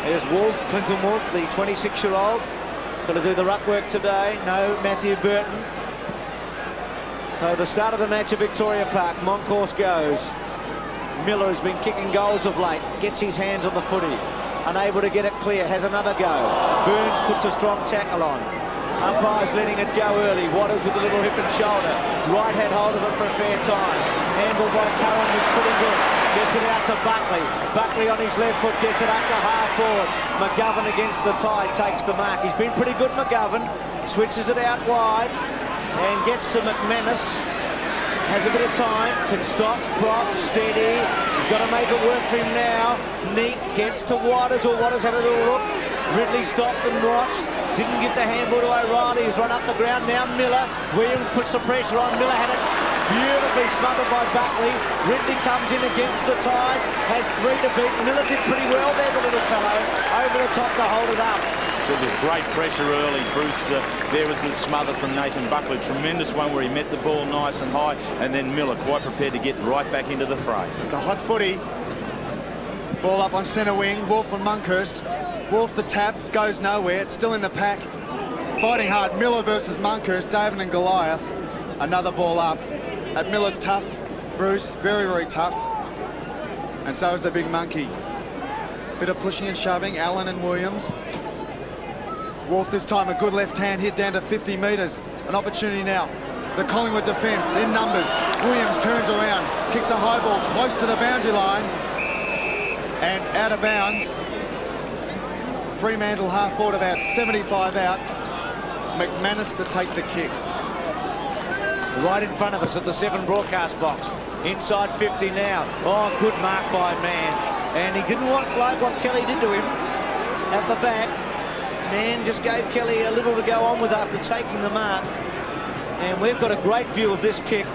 There's Wolf, Clinton Wolf, the 26-year-old. He's got to do the ruck work today. No Matthew Burton. So the start of the match at Victoria Park, Moncourse goes. Miller has been kicking goals of late, gets his hands on the footy. Unable to get it clear, has another go. Burns puts a strong tackle on. Umpire's letting it go early. Waters with a little hip and shoulder. Wright had hold of it for a fair time. Handball by Curran was pretty good. Gets it out to Buckley. Buckley on his left foot gets it up to half forward. McGovern against the tide takes the mark. He's been pretty good, McGovern. Switches it out wide and gets to McManus. Has a bit of time, can stop, prop, steady. He's got to make it work for him now. Neat gets to Waters, or Waters had a little look. Ridley stopped and watched. Didn't give the handball to O'Reilly. He's run up the ground now. Miller. Williams puts the pressure on. Miller had it beautifully smothered by Buckley. Ridley comes in against the tide. Has 3 to beat. Miller did pretty well there, the little fellow. Over the top to hold it up. Great pressure early, Bruce. There was the smother from Nathan Buckley. Tremendous one where he met the ball nice and high, and then Miller quite prepared to get right back into the fray. It's a hot footy. Ball up on centre wing. Wolf and Monkhurst. Wolf the tap, goes nowhere. It's still in the pack. Fighting hard. Miller versus Monkhurst, David and Goliath. Another ball up. At Miller's tough. Bruce, very, very tough. And so is the big monkey. Bit of pushing and shoving. Allen and Williams. Wolf this time a good left hand hit down to 50 metres. An opportunity now. The Collingwood defence in numbers. Williams turns around, kicks a high ball close to the boundary line and out of bounds. Fremantle half forward about 75 out. McManus to take the kick. Right in front of us at the 7 broadcast box. Inside 50 now. Oh, good mark by Man. And he didn't like what Kelly did to him at the back. Man just gave Kelly a little to go on with after taking the mark. And we've got a great view of this kick.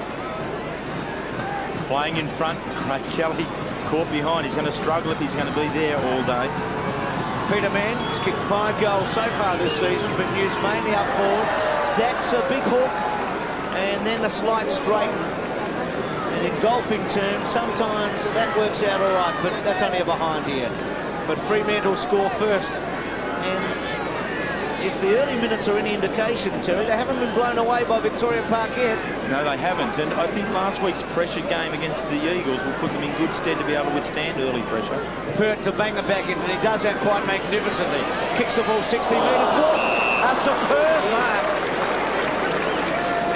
Playing in front, Craig Kelly caught behind. He's going to struggle if he's going to be there all day. Peter Mann has kicked 5 goals so far this season. Been used mainly up forward. That's a big hook and then a slight straighten. And in golfing terms, sometimes that works out all right, but that's only a behind here. But Fremantle score first. And if the early minutes are any indication, Terry, they haven't been blown away by Victoria Park yet. No, they haven't. And I think last week's pressure game against the Eagles will put them in good stead to be able to withstand early pressure. Pert to bang it back in, and he does that quite magnificently. Kicks the ball 60 metres. Wolf, a superb mark.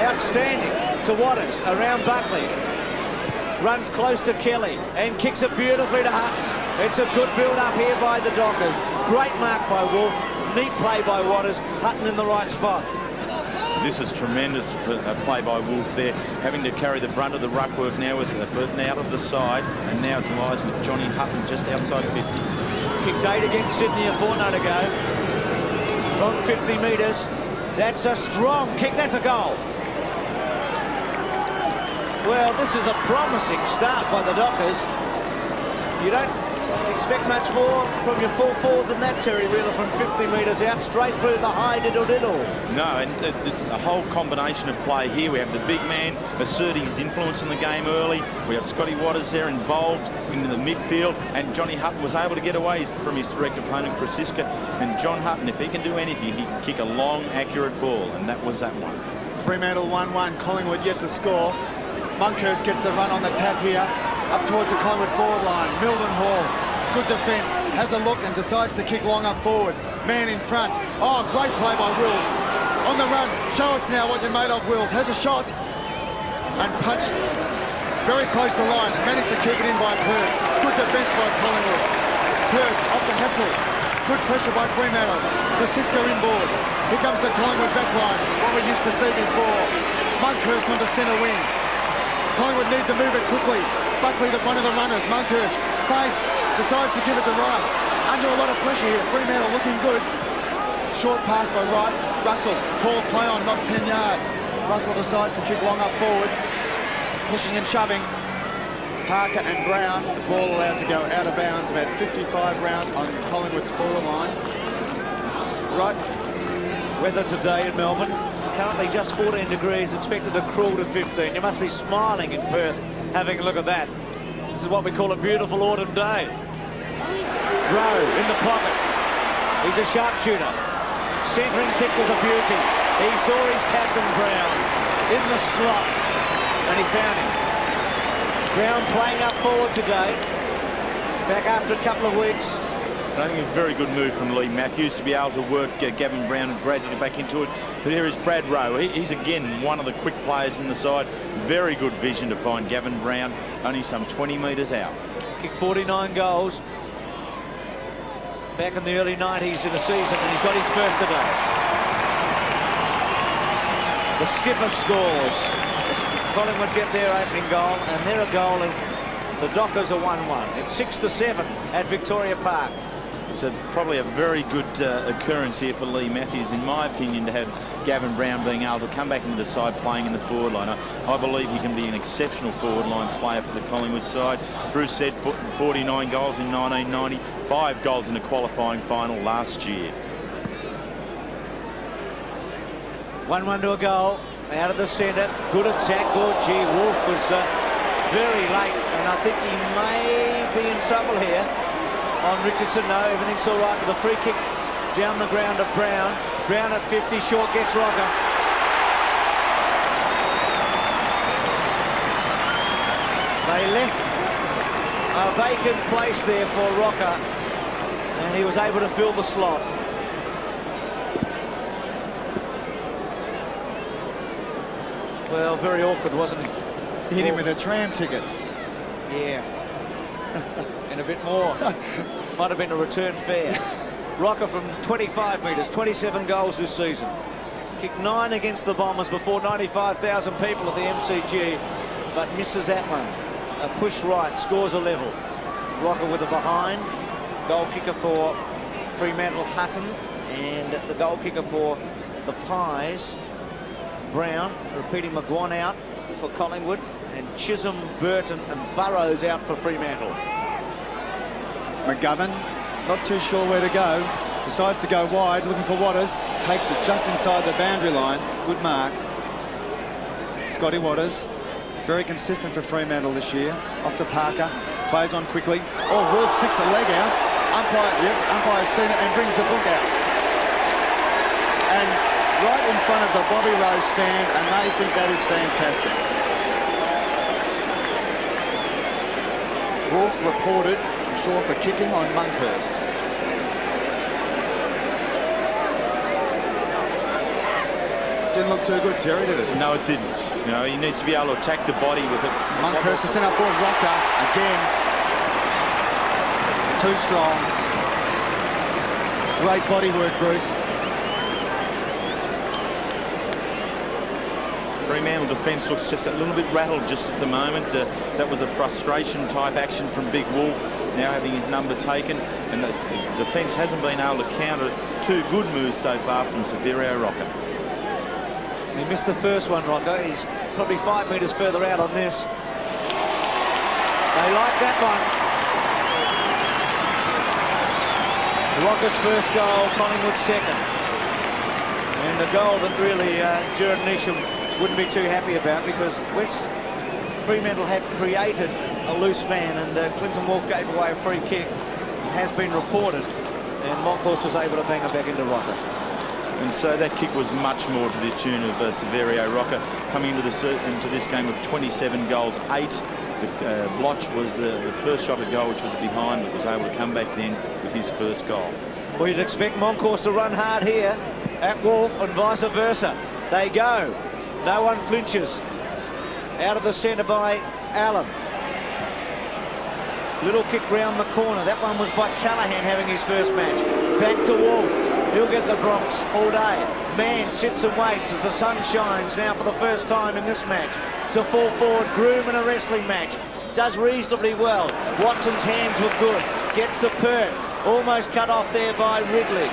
Outstanding to Waters, around Buckley. Runs close to Kelly and kicks it beautifully to Hutton. It's a good build-up here by the Dockers. Great mark by Wolf. Neat play by Waters. Hutton in the right spot. This is tremendous play by Wolf there, having to carry the brunt of the ruck work now with Burton out of the side, and now it lies with Johnny Hutton just outside 50. Kicked 8 against Sydney a fortnight ago. From 50 metres. That's a strong kick. That's a goal. Well, this is a promising start by the Dockers. You don't expect much more from your full forward than that, Terry Wheeler, from 50 metres out, straight through the high diddle-diddle. No, and it's a whole combination of play here. We have the big man assert his influence in the game early. We have Scotty Waters there involved into the midfield, and Johnny Hutton was able to get away from his direct opponent, Krasiska. And John Hutton, if he can do anything, he can kick a long, accurate ball, and that was that one. Fremantle 1-1, Collingwood yet to score. Monkhurst gets the run on the tap here, up towards the Collingwood forward line. Milton Hall, good defence, has a look and decides to kick long up forward. Man in front. Oh, great play by Wills. On the run, show us now what you're made of, Wills. Has a shot and punched very close to the line and managed to keep it in by Pert. Good defence by Collingwood. Pert off the hassle. Good pressure by Fremantle. Krasiska inboard. Here comes the Collingwood back line, what we used to see before. Monkhurst onto centre wing. Collingwood need to move it quickly. Buckley, one of the runners. Monkhurst feints, decides to give it to Wright. Under a lot of pressure here. Fremantle looking good. Short pass by Wright. Russell, called play on, not 10 yards. Russell decides to kick long up forward. Pushing and shoving. Parker and Brown, the ball allowed to go out of bounds. About 55 round on Collingwood's forward line. Right. Weather today in Melbourne. Currently just 14 degrees, expected to crawl to 15. You must be smiling in Perth having a look at that. This is what we call a beautiful autumn day. Rowe in the pocket. He's a sharpshooter. Centering kick was a beauty. He saw his captain Brown in the slot, and he found him. Brown playing up forward today, back after a couple of weeks. I think a very good move from Lee Matthews to be able to work Gavin Brown gradually back into it. But here is Brad Rowe. He's again one of the quick players in the side. Very good vision to find Gavin Brown, only some 20 metres out. Kicked 49 goals back in the early 90s in a season, and he's got his first today. The skipper scores. Collingwood get their opening goal, and they're a goal, and the Dockers are 1-1. It's 6-7 at Victoria Park. It's probably a very good occurrence here for Lee Matthews, in my opinion, to have Gavin Brown being able to come back into the side playing in the forward line. I believe he can be an exceptional forward line player for the Collingwood side. Bruce said 49 goals in 1990, 5 goals in the qualifying final last year. 1-1 to a goal, out of the centre. Good attack. Gee, Wolf was very late, and I think he may be in trouble here. On Richardson, no, everything's all right with the free kick down the ground of Brown. Brown at 50, short gets Rocker. They left a vacant place there for Rocker, and he was able to fill the slot. Well, very awkward, wasn't he? He hit him with a tram ticket. Yeah. And a bit more. Might have been a return fare. Rocker from 25 metres, 27 goals this season. Kicked 9 against the Bombers before 95,000 people at the MCG, but misses that one. A push right, scores a level. Rocker with a behind. Goal kicker for Fremantle, Hutton, and the goal kicker for the Pies, Brown. Repeating McGuan out for Collingwood, and Chisholm, Burton and Burrows out for Fremantle. McGovern, not too sure where to go. Decides to go wide, looking for Waters. Takes it just inside the boundary line. Good mark. Scotty Waters, very consistent for Fremantle this year. Off to Parker, plays on quickly. Oh, Wolf sticks a leg out. Umpire's seen it and brings the book out. And right in front of the Bobby Rose stand, and they think that is fantastic. Wolf reported, I'm sure, for kicking on Monkhurst. Didn't look too good, Terry, did it? No, it didn't. You know, he needs to be able to attack the body with it. Monkhurst to send up forward. Rocker again. Too strong. Great body work, Bruce. Fremantle defence looks just a little bit rattled just at the moment. That was a frustration type action from Big Wolf, now having his number taken, and the defence hasn't been able to counter 2 good moves so far from Severio Rocker. He missed the first one, Rocker. He's probably 5 metres further out on this. They like that one. Rocker's first goal, Collingwood's second. And a goal that really Jared Neesham wouldn't be too happy about, because Fremantle had created a loose man, and Clinton Wolf gave away a free kick. It has been reported, and Monkhorst was able to bang it back into Rocker. And so that kick was much more to the tune of Severio Rocker, coming into this game with 27 goals, 8. The Blotch was the first shot at goal, which was behind, but was able to come back then with his first goal. Well, you'd expect Monkhorst to run hard here at Wolf, and vice versa. They go. No one flinches. Out of the centre by Allen. Little kick round the corner. That one was by Callaghan having his first match. Back to Wolf. He'll get the Bronx all day. Man sits and waits as the sun shines now for the first time in this match to fall forward. Groom in a wrestling match. Does reasonably well. Watson's hands were good. Gets to Pert. Almost cut off there by Ridley.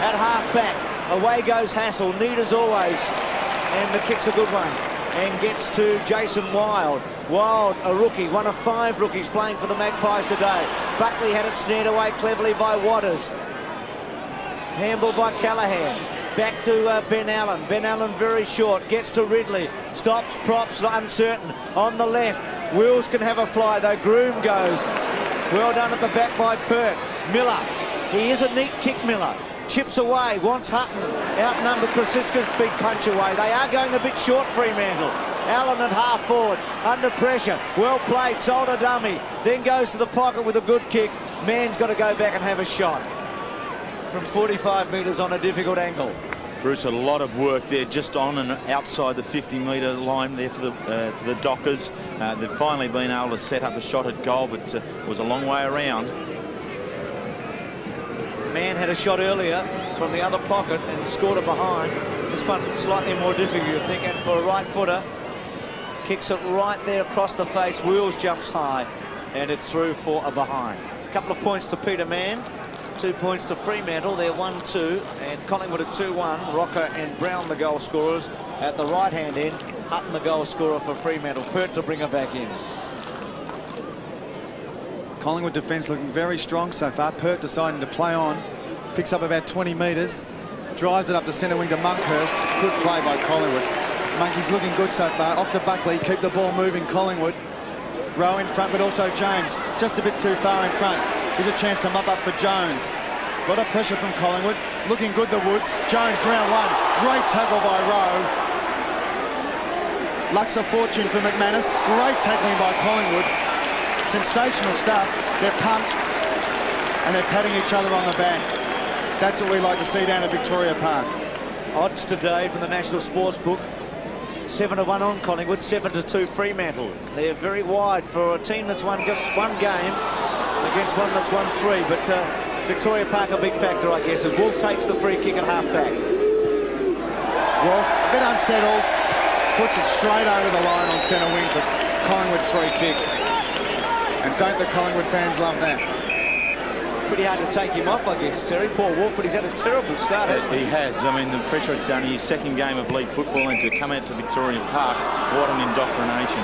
At half-back. Away goes Hassel. Neat as always. And the kick's a good one. And gets to Jason Wild. Wild, a rookie, one of 5 rookies playing for the Magpies today. Buckley had it snared away cleverly by Waters. Handball by Callaghan. Back to Ben Allen. Ben Allen very short. Gets to Ridley. Stops, props, uncertain. On the left. Wills can have a fly though. Groom goes. Well done at the back by Pert. Miller, he is a neat kick, Miller. Chips away, wants Hutton. Outnumbered, Krasiska's big punch away. They are going a bit short, Fremantle. Allen at half forward, under pressure. Well played, sold a dummy. Then goes to the pocket with a good kick. Man's got to go back and have a shot. From 45 metres on a difficult angle. Bruce, a lot of work there just on and outside the 50-metre line there for the Dockers. They've finally been able to set up a shot at goal, but it was a long way around. Man had a shot earlier from the other pocket and scored it behind. This one slightly more difficult, I think, and for a right footer. Kicks it right there across the face, wheels, jumps high, and it's through for a behind. A couple of points to Peter Mann, 2 points to Fremantle. They're 1-2, and Collingwood at 2-1. Rocker and Brown the goal scorers. At the right-hand end, Hutton the goal scorer for Fremantle. Pert to bring her back in. Collingwood defence looking very strong so far. Pert deciding to play on. Picks up about 20 metres. Drives it up the centre wing to Monkhurst. Good play by Collingwood. Monkey's looking good so far. Off to Buckley. Keep the ball moving, Collingwood. Rowe in front, but also James. Just a bit too far in front. Here's a chance to mop up for Jones. A lot of pressure from Collingwood. Looking good, the Woods. Jones, round one. Great tackle by Rowe. Lucks of fortune for McManus. Great tackling by Collingwood. Sensational stuff. They're pumped and they're patting each other on the back. That's what we like to see down at Victoria Park. Odds today from the National Sports Book. 7-1 on Collingwood, 7-2 Fremantle. They're very wide for a team that's won just one game against one that's won 3. But Victoria Park a big factor, I guess, as Wolf takes the free kick at half-back. Wolf, a bit unsettled, puts it straight over the line on centre wing for Collingwood free kick. And don't the Collingwood fans love that? Pretty hard to take him off, I guess, Terry. Poor Wolf, but he's had a terrible start, hasn't he? He has. I mean, the pressure it's only his second game of league football, and to come out to Victoria Park, what an indoctrination.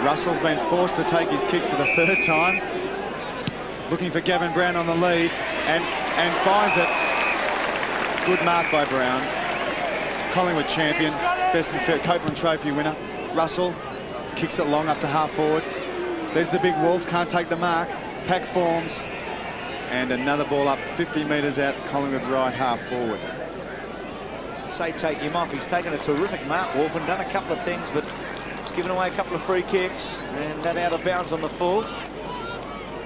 Russell's been forced to take his kick for the 3rd time. Looking for Gavin Brown on the lead, and finds it. Good mark by Brown. Collingwood champion, best and fair Copeland Trophy winner. Russell kicks it long up to half forward. There's the big Wolf, can't take the mark. Pack forms, and another ball up 50 metres out, Collingwood right half forward. Say take him off. He's taken a terrific mark, Wolf, and done a couple of things, but he's given away a couple of free kicks, and that out of bounds on the full.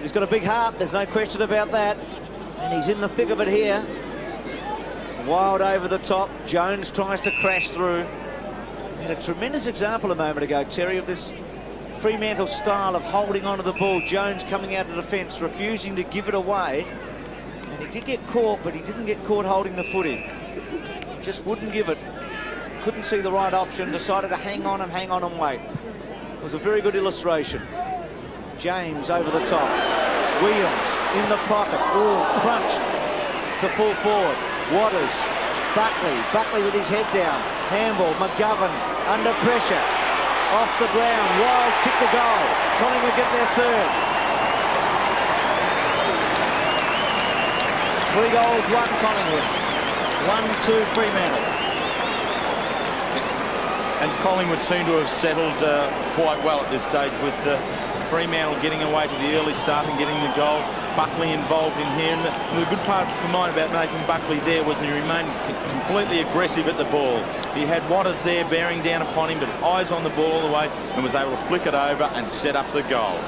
He's got a big heart, there's no question about that, and he's in the thick of it here. Wild over the top. Jones tries to crash through. And a tremendous example a moment ago, Terry, of this Fremantle style of holding onto the ball. Jones coming out of defence, refusing to give it away. And he did get caught, but he didn't get caught holding the footy. He just wouldn't give it. Couldn't see the right option, decided to hang on and wait. It was a very good illustration. James over the top. Williams in the pocket. Oh, crunched to full forward. Waters. Buckley with his head down. Handball. McGovern under pressure. Off the ground. Wilds kick the goal. Collingwood get their 3rd. 3 goals, 1 Collingwood. 1-2 Fremantle. And Collingwood seem to have settled quite well at this stage, with Fremantle getting away to the early start and getting the goal. Buckley involved in here. And the good part for mine about Nathan Buckley there was that he remained completely aggressive at the ball. He had Waters there bearing down upon him, but eyes on the ball all the way, and was able to flick it over and set up the goal.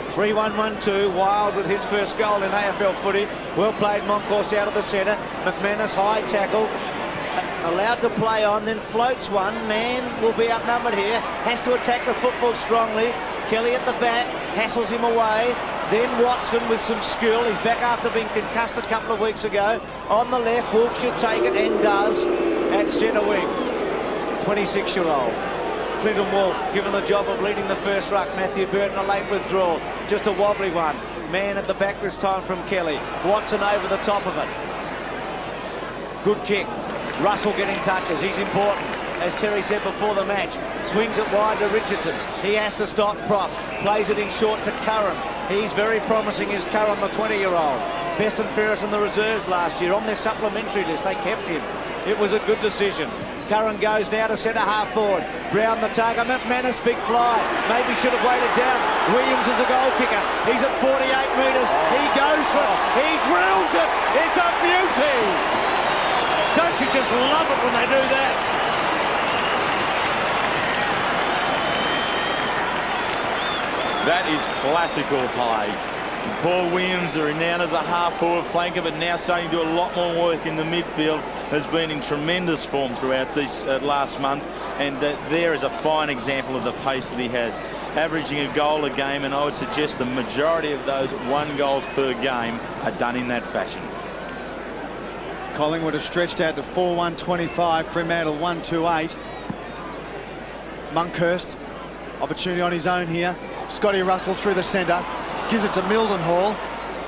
3-1-1-2. Wild with his first goal in AFL footy. Well played, Monkhorst out of the centre. McManus high tackle. Allowed to play on, then floats one. Man will be outnumbered here. Has to attack the football strongly. Kelly at the back, hassles him away. Then Watson with some skill. He's back after being concussed a couple of weeks ago. On the left, Wolf should take it, and does, at centre wing. 26-year-old. Clinton Wolf given the job of leading the first ruck. Matthew Burton a late withdrawal. Just a wobbly one. Man at the back this time from Kelly. Watson over the top of it. Good kick. Russell getting touches. He's important. As Terry said before the match, swings it wide to Richardson. He has to stop prop. Plays it in short to Curran. He's very promising, is Curran, the 20-year-old. Best and fairest in the reserves last year on their supplementary list. They kept him. It was a good decision. Curran goes now to centre half forward. Brown the target. McManus, big fly. Maybe should have waited down. Williams is a goal kicker. He's at 48 metres. He goes for it. He drills it. It's a beauty. Don't you just love it when they do that? That is classical play. Paul Williams, renowned as a half-forward flanker, but now starting to do a lot more work in the midfield, has been in tremendous form throughout this last month, and there is a fine example of the pace that he has, averaging a goal a game, and I would suggest the majority of those 1 goals per game are done in that fashion. Collingwood has stretched out to 4-1-25, Fremantle 1-2-8. Monkhurst, opportunity on his own here. Scotty Russell through the centre. Gives it to Mildenhall.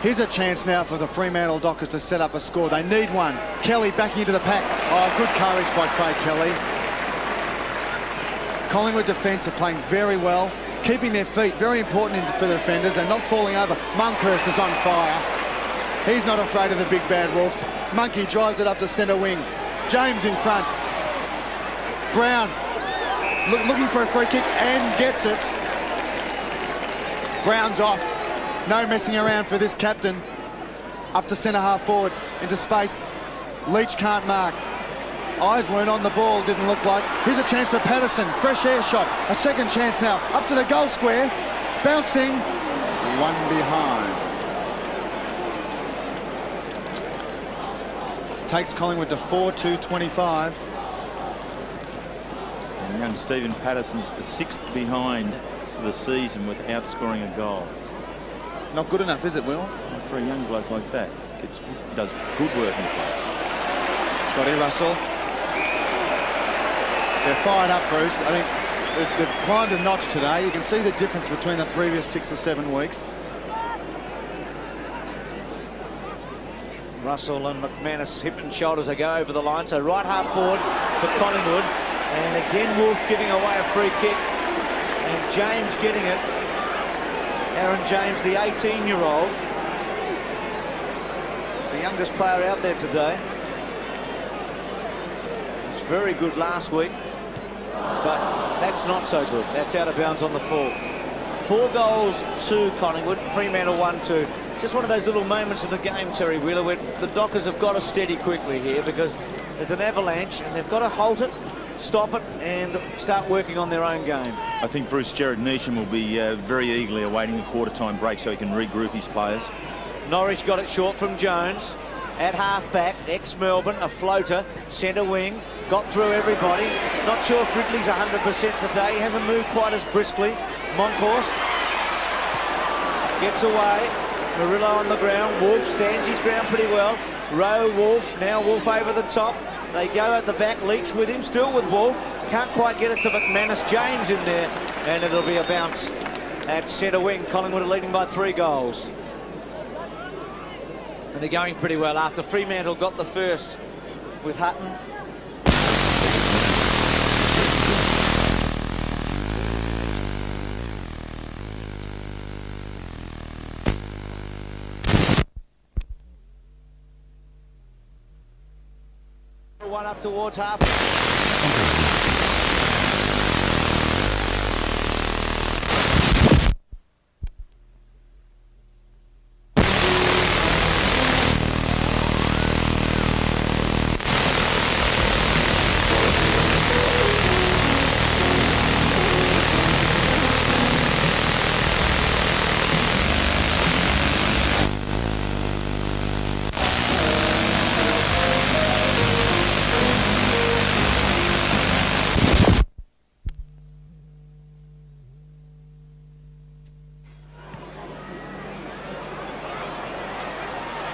Here's a chance now for the Fremantle Dockers to set up a score. They need one. Kelly backing into the pack. Oh, good courage by Craig Kelly. Collingwood defence are playing very well, keeping their feet, very important for the defenders, and not falling over. Monkhurst is on fire. He's not afraid of the big bad wolf. Monkey drives it up to centre wing. James in front. Brown looking for a free kick and gets it. Brown's off. No messing around for this captain. Up to centre half forward, into space. Leach can't mark. Eyes weren't on the ball, didn't look like. Here's a chance for Patterson. Fresh air shot. A second chance now. Up to the goal square. Bouncing. One behind. Takes Collingwood to 4-2-25. And young Stephen Patterson's 6th behind for the season without scoring a goal. Not good enough, is it, Will? For a young bloke like that, does good work in close. Scotty Russell. They're fired up, Bruce. I think they've climbed a notch today. You can see the difference between the previous 6 or 7 weeks. Russell and McManus hip and shoulders a go over the line. So right half forward for Collingwood. And again, Wolf giving away a free kick. And James getting it. Aaron James, the 18-year-old. It's the youngest player out there today. He was very good last week. But that's not so good. That's out of bounds on the full. 4 goals to Collingwood. Fremantle 1-2. Just one of those little moments of the game, Terry Wheeler, where the Dockers have got to steady quickly here because there's an avalanche and they've got to halt it, stop it, and start working on their own game. I think Bruce Jared Neesham will be very eagerly awaiting the quarter-time break so he can regroup his players. Norwich got it short from Jones. At half-back, ex-Melbourne, a floater, centre wing, got through everybody. Not sure if Ridley's 100% today. He hasn't moved quite as briskly. Monkhorst gets away. Murillo on the ground. Wolf stands his ground pretty well. Rowe, Wolf, now Wolf over the top. They go at the back, Leach with him, still with Wolf. Can't quite get it to McManus. James in there, and it'll be a bounce at centre wing. Collingwood are leading by 3 goals. And they're going pretty well after Fremantle got the first with Hutton. One up towards half.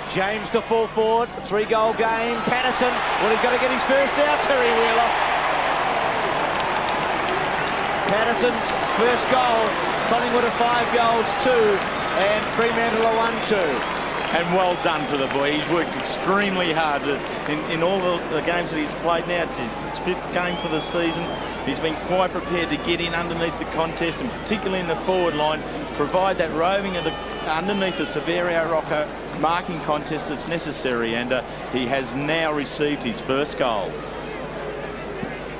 James to full forward, 3-goal game. Patterson, well, he's going to get his first now, Terry Wheeler. Patterson's first goal. Collingwood are 5 goals, 2, and Fremantle are 1-2. And well done for the boy. He's worked extremely hard in all the games that he's played now. It's his 5th game for the season. He's been quite prepared to get in underneath the contest, and particularly in the forward line, provide that roving of the underneath the Severio Rocco marking contest that's necessary, and he has now received his first goal.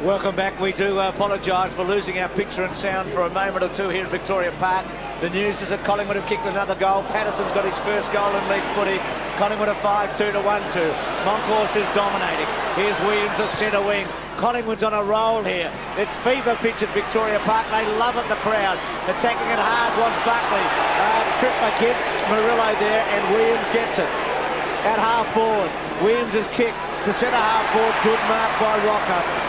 Welcome back. We do apologise for losing our picture and sound for a moment or two here at Victoria Park. The news is that Collingwood have kicked another goal. Patterson's got his first goal in league footy. Collingwood are 5-2 to 1-2. Monkhorst is dominating. Here's Williams at centre wing. Collingwood's on a roll here. It's fever pitch at Victoria Park. They love it, the crowd. Attacking it hard was Buckley. Trip against Murillo there, and Williams gets it. At half forward, Williams is kicked to centre half forward. Good mark by Rocker.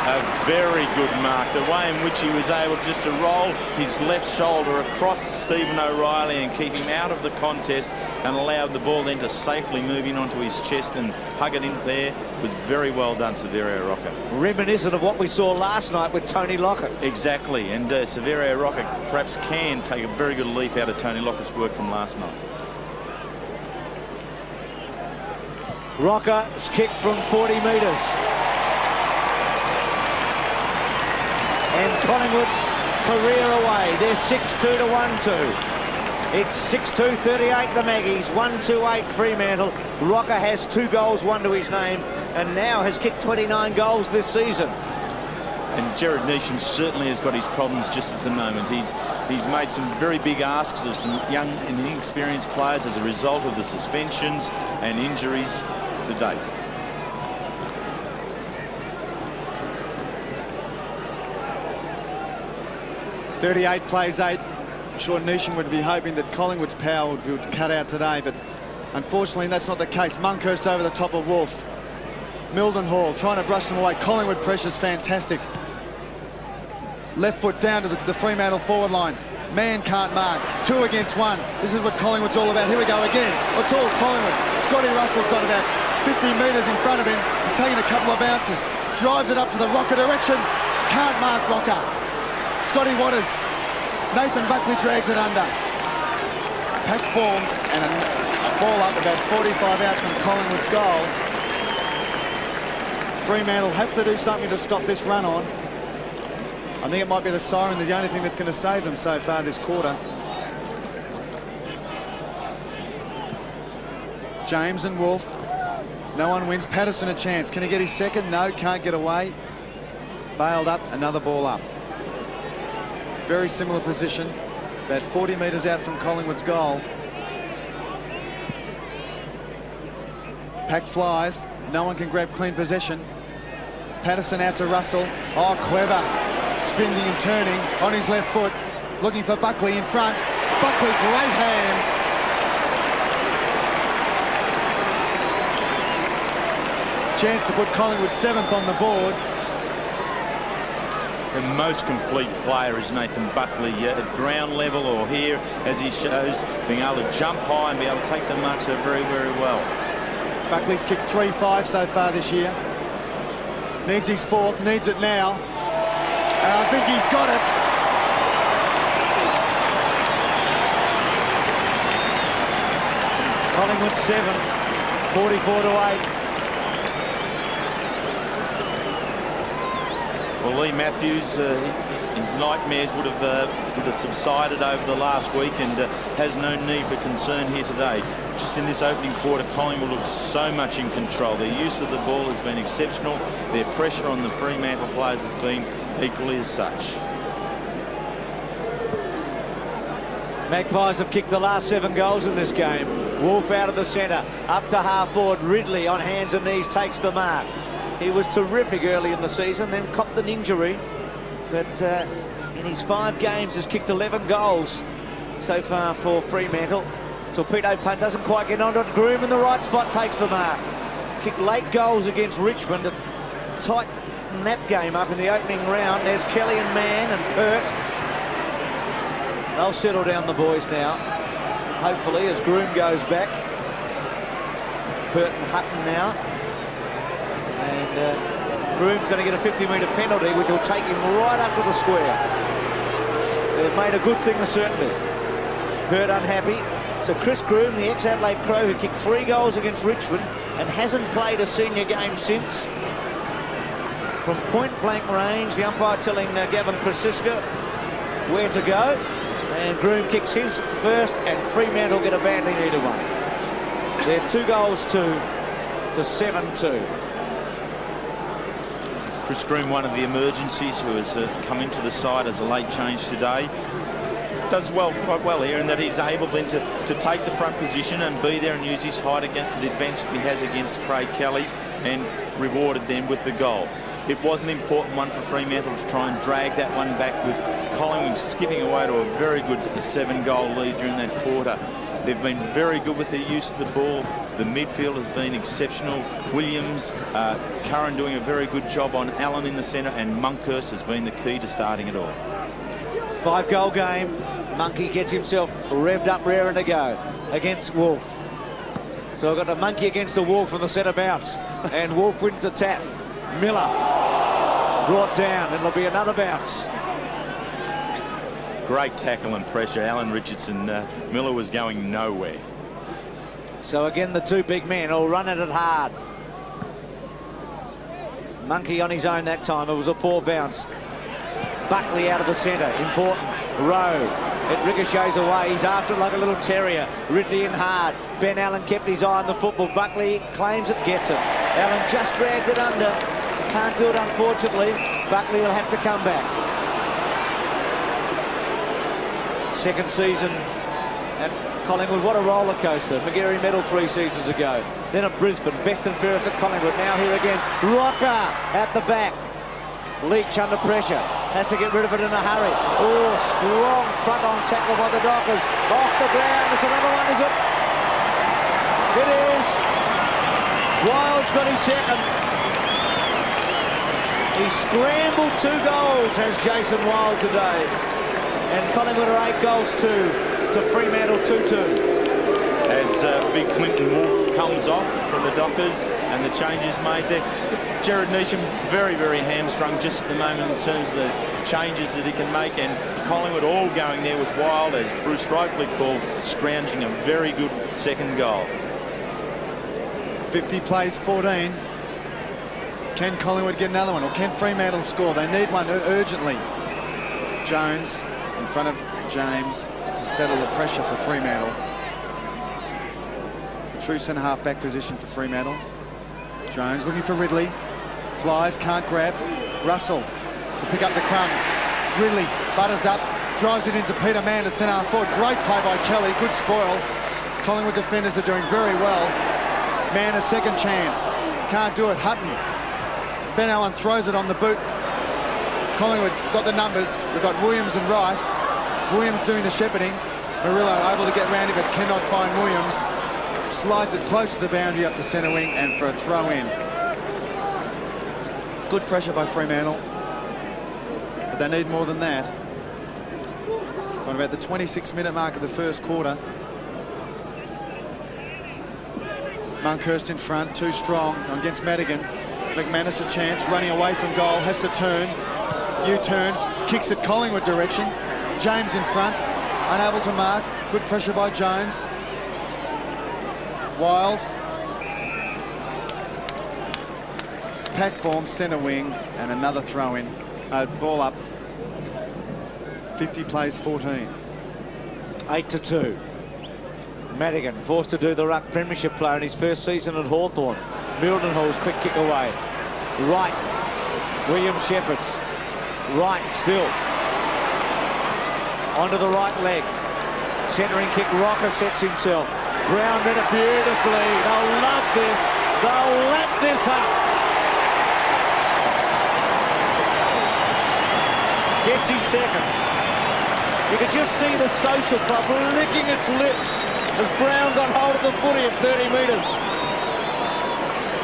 A very good mark, the way in which he was able just to roll his left shoulder across Stephen O'Reilly and keep him out of the contest and allowed the ball then to safely move in onto his chest and hug it in there. Was very well done, Severio Rocker. Reminiscent of what we saw last night with Tony Lockett. Exactly, and Severio Rocker perhaps can take a very good leaf out of Tony Lockett's work from last night. Rocker's kicked from 40 metres. And Collingwood career away. They're 6-2 to 1-2. It's 6-2, 38 the Maggies, 1-2-8 Fremantle. Rocker has 2 goals, 1 to his name, and now has kicked 29 goals this season. And Jared Neesham certainly has got his problems just at the moment. He's made some very big asks of some young and inexperienced players as a result of the suspensions and injuries to date. .38 plays 8. I'm sure Neesham would be hoping that Collingwood's power would cut out today, but unfortunately that's not the case. Monkhorst over the top of Wolf. Mildenhall trying to brush them away. Collingwood pressure's fantastic. Left foot down to the Fremantle forward line. Man can't mark. 2 against 1. This is what Collingwood's all about. Here we go again. It's all Collingwood. Scotty Russell's got about 50 metres in front of him. He's taking a couple of bounces. Drives it up to the Rocker direction. Can't mark Rocker. Scotty Waters. Nathan Buckley drags it under. Pack forms and a ball up about 45 out from Collingwood's goal. Fremantle have to do something to stop this run on. I think it might be the siren, the only thing that's going to save them so far this quarter. James and Wolf. No one wins. Patterson a chance. Can he get his second? No, can't get away. Bailed up, another ball up. Very similar position, about 40 metres out from Collingwood's goal. Pack flies, no one can grab clean possession. Patterson out to Russell. Oh, clever. Spinning and turning on his left foot, looking for Buckley in front. Buckley, great hands. Chance to put Collingwood 7th on the board. The most complete player is Nathan Buckley at ground level or here, as he shows, being able to jump high and be able to take the mark so very, very well. Buckley's kicked 3-5 so far this year. Needs his 4th, needs it now. And I think he's got it. Collingwood 7, 44 to 8. Well, Lee Matthews, his nightmares would have subsided over the last week and has no need for concern here today. Just in this opening quarter, Collingwood looks so much in control. Their use of the ball has been exceptional. Their pressure on the Fremantle players has been equally as such. Magpies have kicked the last 7 goals in this game. Wolf out of the centre, up to half forward. Ridley on hands and knees takes the mark. He was terrific early in the season, then copped an injury. But in his 5 games has kicked 11 goals so far for Fremantle. Torpedo punt doesn't quite get onto it. Groom in the right spot takes the mark. Kicked late goals against Richmond to tighten that game up in the opening round. There's Kelly and Mann and Pert. They'll settle down the boys now, hopefully, as Groom goes back. Pert and Hutton now. And Groom's going to get a 50-metre penalty, which will take him right up to the square. They've made a good thing of certainty. Pert unhappy. So Chris Groom, the ex-Adelaide Crow, who kicked 3 goals against Richmond and hasn't played a senior game since. From point-blank range, the umpire telling Gavin Krasiska where to go. And Groom kicks his first, and Fremantle get a badly needed one. They're 2 goals to 7-2. Chris Groom, one of the emergencies who has come into the side as a late change today, does quite well here in that he's able then to take the front position and be there and use his height against the advantage that he has against Craig Kelly, and rewarded them with the goal. It was an important one for Fremantle to try and drag that one back, with Collingwood skipping away to a very good 7-goal lead during that quarter. They've been very good with their use of the ball. The midfield has been exceptional. Williams, Curran doing a very good job on Allen in the centre, and Monkhurst has been the key to starting it all. 5-goal game. Monkey gets himself revved up, raring to go against Wolf. So I've got a Monkey against a Wolf on the centre bounce, and Wolf wins the tap. Miller brought down, and it'll be another bounce. Great tackle and pressure. Alan Richardson, Miller was going nowhere. So again, the two big men all run at it hard. Monkey on his own that time. It was a poor bounce. Buckley out of the centre. Important. Rowe. It ricochets away. He's after it like a little terrier. Ridley in hard. Ben Allen kept his eye on the football. Buckley claims it, gets it. Allen just dragged it under. Can't do it, unfortunately. Buckley will have to come back. Second season at Collingwood. What a roller coaster. McGarry medal 3 seasons ago. Then at Brisbane. Best and fairest at Collingwood. Now here again. Rocker at the back. Leach under pressure. Has to get rid of it in a hurry. Oh, strong front-on tackle by the Dockers. Off the ground. It's another one, is it? It is. Wild's got his second. He scrambled 2 goals, has Jason Wild today. And Collingwood are 8 goals to Fremantle 2-2. As big Clinton Wolf comes off from the Dockers and the changes made there. Jared Neesham very, very hamstrung just at the moment in terms of the changes that he can make, and Collingwood all going there with Wild, as Bruce rightfully called, scrounging a very good second goal. 50 plays 14. Can Collingwood get another one, or can Fremantle score? They need one urgently. Jones in front of James to settle the pressure for Fremantle. The true centre-half back position for Fremantle. Jones looking for Ridley. Flies, can't grab. Russell to pick up the crumbs. Ridley butters up, drives it into Peter Mann to centre-half forward. Great play by Kelly, good spoil. Collingwood defenders are doing very well. Mann a second chance. Can't do it. Hutton. Ben Allen throws it on the boot. Collingwood got the numbers. We've got Williams and Wright. Williams doing the shepherding. Murillo able to get round it, but cannot find Williams. Slides it close to the boundary up to centre wing, and for a throw in. Good pressure by Fremantle, but they need more than that. On about the 26-minute mark of the first quarter. Monkhurst in front, too strong against Madigan. McManus a chance, running away from goal, has to turn. U-turns, kicks it Collingwood direction. James in front, unable to mark. Good pressure by Jones. Wild. Pack form, centre wing, and another throw in. Ball up. 50 plays 14. 8-2. Madigan forced to do the ruck, premiership player in his first season at Hawthorn. Mildenhall's quick kick away. Right. William Shepherds. Right still. Onto the right leg. Centering kick. Rocker sets himself. Brown read it beautifully. They'll love this. They'll lap this up. Gets his second. You could just see the social club licking its lips as Brown got hold of the footy at 30 metres.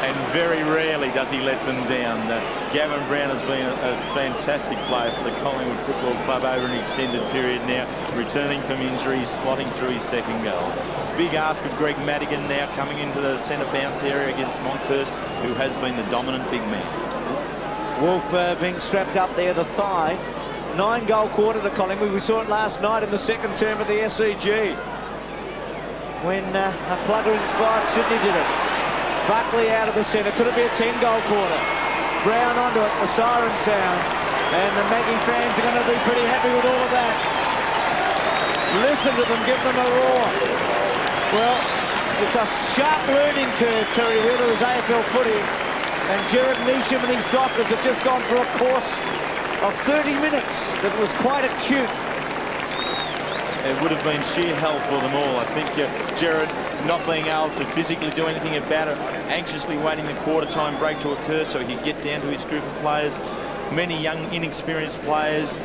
And very rarely does he let them down. Gavin Brown has been a fantastic player for the Collingwood Football Club over an extended period now, returning from injuries, slotting through his second goal. Big ask of Greg Madigan now coming into the centre bounce area against Monkhurst, who has been the dominant big man. Wolf being strapped up there, the thigh. 9-goal quarter to Collingwood. We saw it last night in the second term of the SCG when a plugger-inspired Sydney did it. Buckley out of the centre. Could it be a 10-goal quarter? Brown onto it. The siren sounds. And the Maggie fans are going to be pretty happy with all of that. Listen to them. Give them a roar. Well, it's a sharp learning curve, Terry Wheeler, is AFL footy. And Jared Neesham and his Dockers have just gone for a course of 30 minutes that was quite acute. It would have been sheer hell for them all. I think Jared not being able to physically do anything about it, anxiously waiting the quarter time break to occur so he could get down to his group of players. Many young, inexperienced players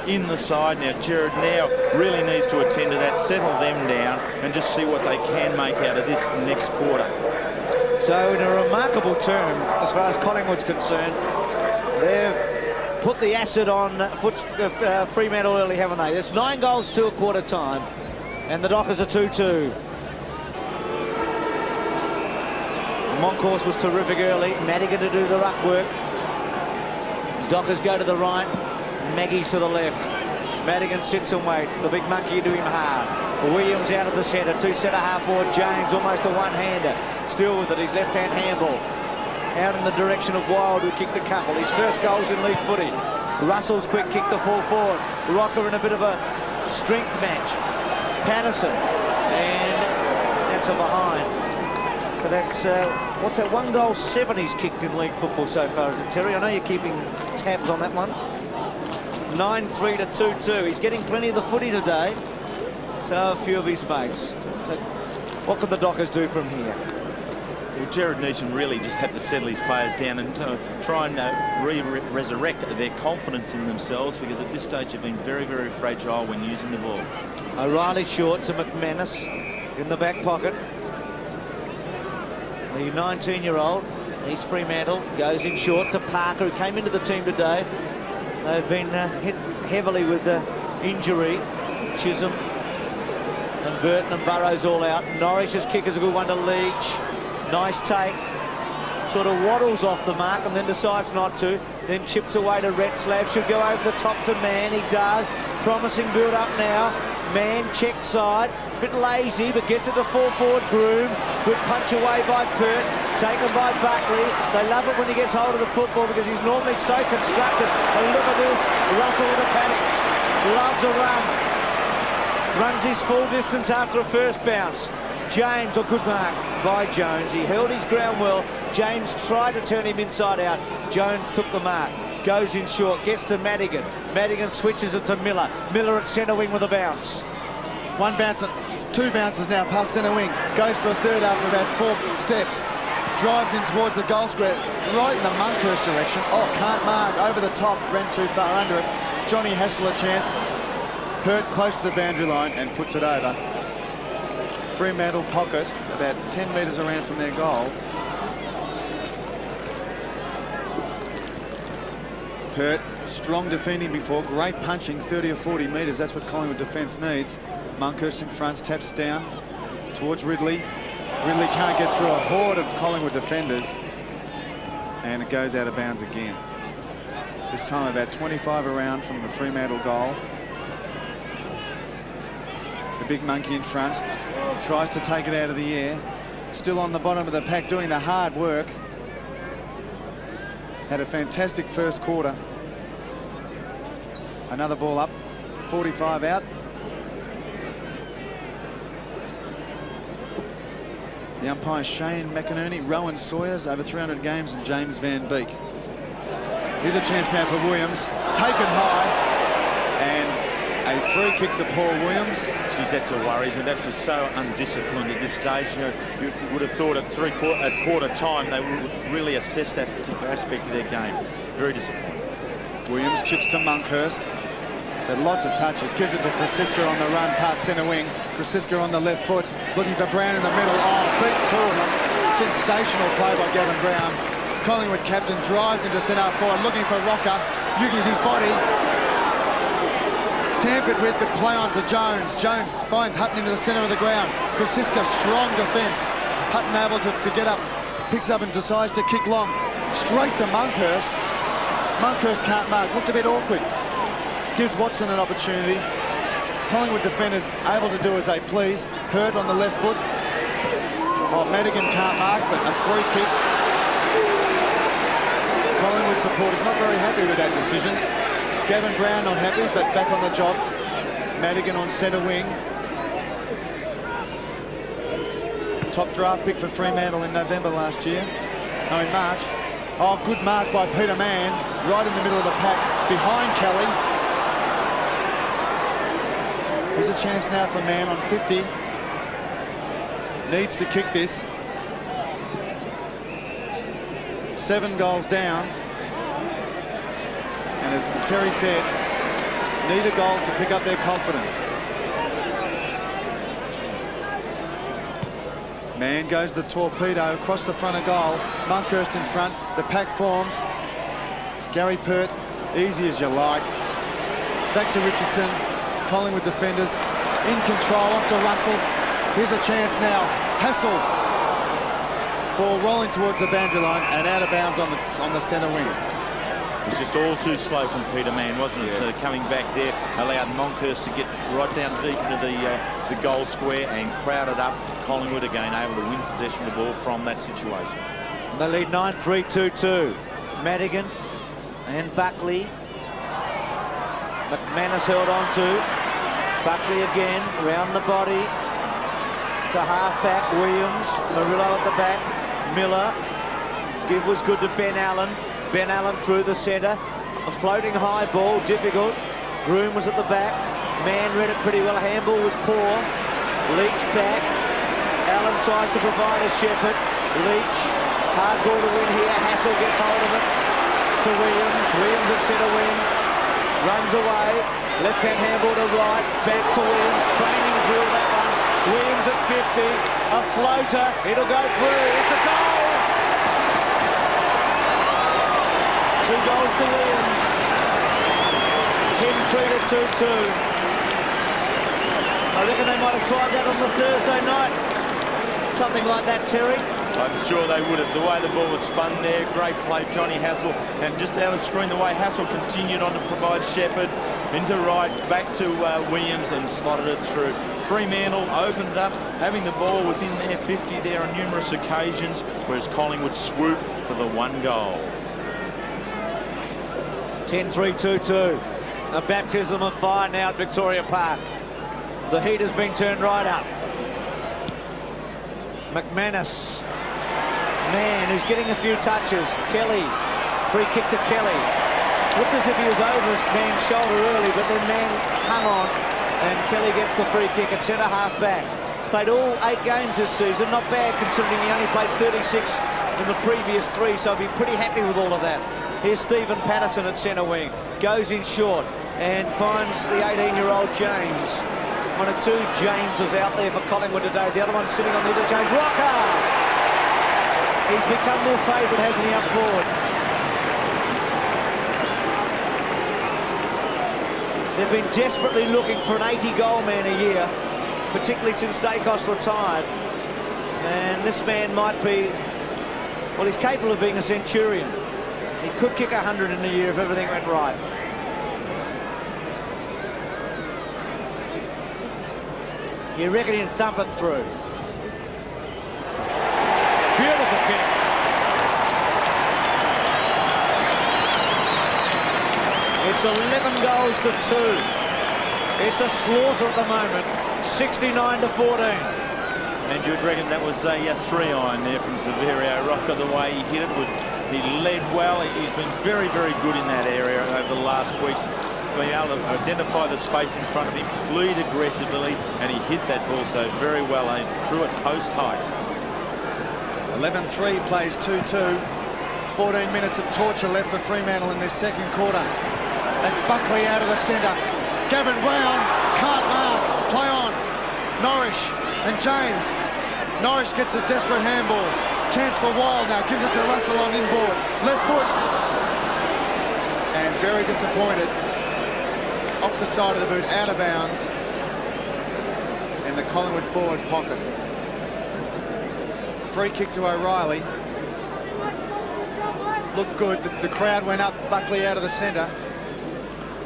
in the side. Now, Jared now really needs to attend to that, settle them down, and just see what they can make out of this next quarter. So, in a remarkable term, as far as Collingwood's concerned, they've put the acid on Fremantle early, haven't they? There's 9 goals to a quarter time, and the Dockers are 2-2. Moncourse was terrific early. Madigan to do the ruck work. Dockers go to the right. Maggie's to the left. Madigan sits and waits. The big monkey into him hard. Williams out of the centre. 2 centre half forward. James almost a one-hander. Still with it. His left-hand handball. Out in the direction of Wild, who kicked the couple. His first goals in league footy. Russell's quick kick to full forward. Rocker in a bit of a strength match. Patterson. And that's a behind. So that's, what's that, 1 goal 7 he's kicked in league football so far, is it, Terry? I know you're keeping tabs on that one. 9-3 to 2-2. He's getting plenty of the footy today. So a few of his mates. So what can the Dockers do from here? Well, Jared Neesham really just had to settle his players down and try and resurrect their confidence in themselves, because at this stage they've been very, very fragile when using the ball. O'Reilly short to McManus in the back pocket. The 19-year-old, he's Fremantle, goes in short to Parker, who came into the team today. They've been hit heavily with injury. Chisholm and Burton and Burrows all out. Norrich's kick is a good one to Leach. Nice take. Sort of waddles off the mark and then decides not to. Then chips away to Retzlaff. Should go over the top to Mann. He does. Promising build up now. Mann check side. Bit lazy, but gets it to full forward. Groom. Good punch away by Pert. Taken by Buckley. They love it when he gets hold of the football because he's normally so constructed. And look at this. Russell with a panic. Loves a run. Runs his full distance after a first bounce. James, a good mark by Jones. He held his ground well. James tried to turn him inside out. Jones took the mark. Goes in short, gets to Madigan. Madigan switches it to Miller. Miller at centre wing with a bounce. 1 bounce, 2 bounces now past centre wing. Goes for a third after about 4 steps. Drives in towards the goal square, right in the Monkhurst direction. Oh, can't mark. Over the top, ran too far under it. Johnny Hassel a chance. Pert close to the boundary line and puts it over. Fremantle pocket, about 10 metres around from their goals. Pert, strong defending before, great punching, 30 or 40 metres. That's what Collingwood defence needs. Monkhurst in front, taps down towards Ridley. Ridley can't get through a horde of Collingwood defenders. And it goes out of bounds again. This time about 25 around from the Fremantle goal. The big monkey in front. Tries to take it out of the air. Still on the bottom of the pack, doing the hard work. Had a fantastic first quarter. Another ball up. 45 out. The umpires Shane McInerney, Rowan Sawyers, over 300 games, and James Van Beek. Here's a chance now for Williams. Taken high. And a free kick to Paul Williams. Geez, that's a worry. And that's just so undisciplined at this stage. You know, you would have thought at quarter time they would really assess that particular aspect of their game. Very disappointing. Williams chips to Monkhurst. Had lots of touches. Gives it to Krasiska on the run past centre wing. Krasiska on the left foot. Looking for Brown in the middle. Oh, beat 2 of them. Sensational play by Gavin Brown. Collingwood captain drives into centre forward. Looking for Rocker. Uses his body. Tampered with, but play on to Jones. Jones finds Hutton into the centre of the ground. Krasiska, strong defence. Hutton able to get up. Picks up and decides to kick long. Straight to Monkhurst. Monkhurst can't mark. Looked a bit awkward. Gives Watson an opportunity. Collingwood defenders able to do as they please. Pert on the left foot. Oh, Madigan can't mark, but a free kick. Collingwood supporters not very happy with that decision. Gavin Brown not happy, but back on the job. Madigan on centre wing. Top draft pick for Fremantle in November last year. No, in March. Oh, good mark by Peter Mann, right in the middle of the pack, behind Kelly. Here's a chance now for Mann on 50. Needs to kick this. 7 goals down. And as Terry said, need a goal to pick up their confidence. Mann goes the torpedo across the front of goal. Monkhurst in front. The pack forms. Gary Pert, easy as you like. Back to Richardson. Collingwood defenders in control, off to Russell. Here's a chance now. Hassel. Ball rolling towards the boundary line and out of bounds on the centre wing. It was just all too slow from Peter Mann, wasn't it? Coming back there, allowed Monkhurst to get right down deep into the goal square and crowded up. Collingwood again able to win possession of the ball from that situation. They lead 9-3-2-2. Madigan and Buckley. McManus held on to. Buckley again, round the body to half-back. Williams, Murillo at the back. Miller. Give was good to Ben Allen. Ben Allen through the centre. A floating high ball, difficult. Groom was at the back. Mann read it pretty well. Handball was poor. Leach back. Allen tries to provide a Shepherd. Leach. Hard ball to win here. Hassel gets hold of it to Williams. Williams at centre wing. Runs away. Left-hand handball to right. Back to Williams. Training drill that one. Williams at 50. A floater. It'll go through. It's a goal. 2 goals to Williams. 10-3-2-2. I reckon they might have tried that on the Thursday night. Something like that, Terry. I'm sure they would have. The way the ball was spun there, great play, Johnny Hassel. And just out of screen, the way Hassel continued on to provide Shepherd into right, back to Williams and slotted it through. Fremantle opened up, having the ball within their 50 there on numerous occasions, whereas Collingwood swooped for the 1 goal. 10-3-2-2. A baptism of fire now at Victoria Park. The heat has been turned right up. McManus. Mann, who's getting a few touches. Kelly. Free kick to Kelly. Looked as if he was over Mann's shoulder early, but then Mann hung on, and Kelly gets the free kick at centre half back. He's played all 8 games this season. Not bad considering he only played 36 in the previous 3, so I'll be pretty happy with all of that. Here's Stephen Patterson at centre wing. Goes in short and finds the 18-year-old James. One of 2 Jameses out there for Collingwood today. The other one sitting on the interchange. Rocker! He's become their favourite, hasn't he, up forward? They've been desperately looking for an 80-goal man a year, particularly since Dacos retired. And this man might be, well, he's capable of being a centurion. He could kick 100 in a year if everything went right. You reckon he'd thump it through. Beautiful kick. It's 11 goals to 2. It's a slaughter at the moment. 69-14. And you'd reckon that was a 3-iron there from Severio Rocca. The way he hit it was, he led well. He's been very, very good in that area over the last weeks. Being able to identify the space in front of him, lead aggressively, and he hit that ball so very well and threw it post height. 11-3 plays 2-2. 14 minutes of torture left for Fremantle in this second quarter. That's Buckley out of the centre. Gavin Brown can't mark. Play on. Norrish and James. Norrish gets a desperate handball. Chance for Wild now. Gives it to Russell on inboard. Left foot. And very disappointed. Off the side of the boot, out of bounds. In the Collingwood forward pocket. Free kick to O'Reilly. Looked good. The crowd went up. Buckley out of the centre.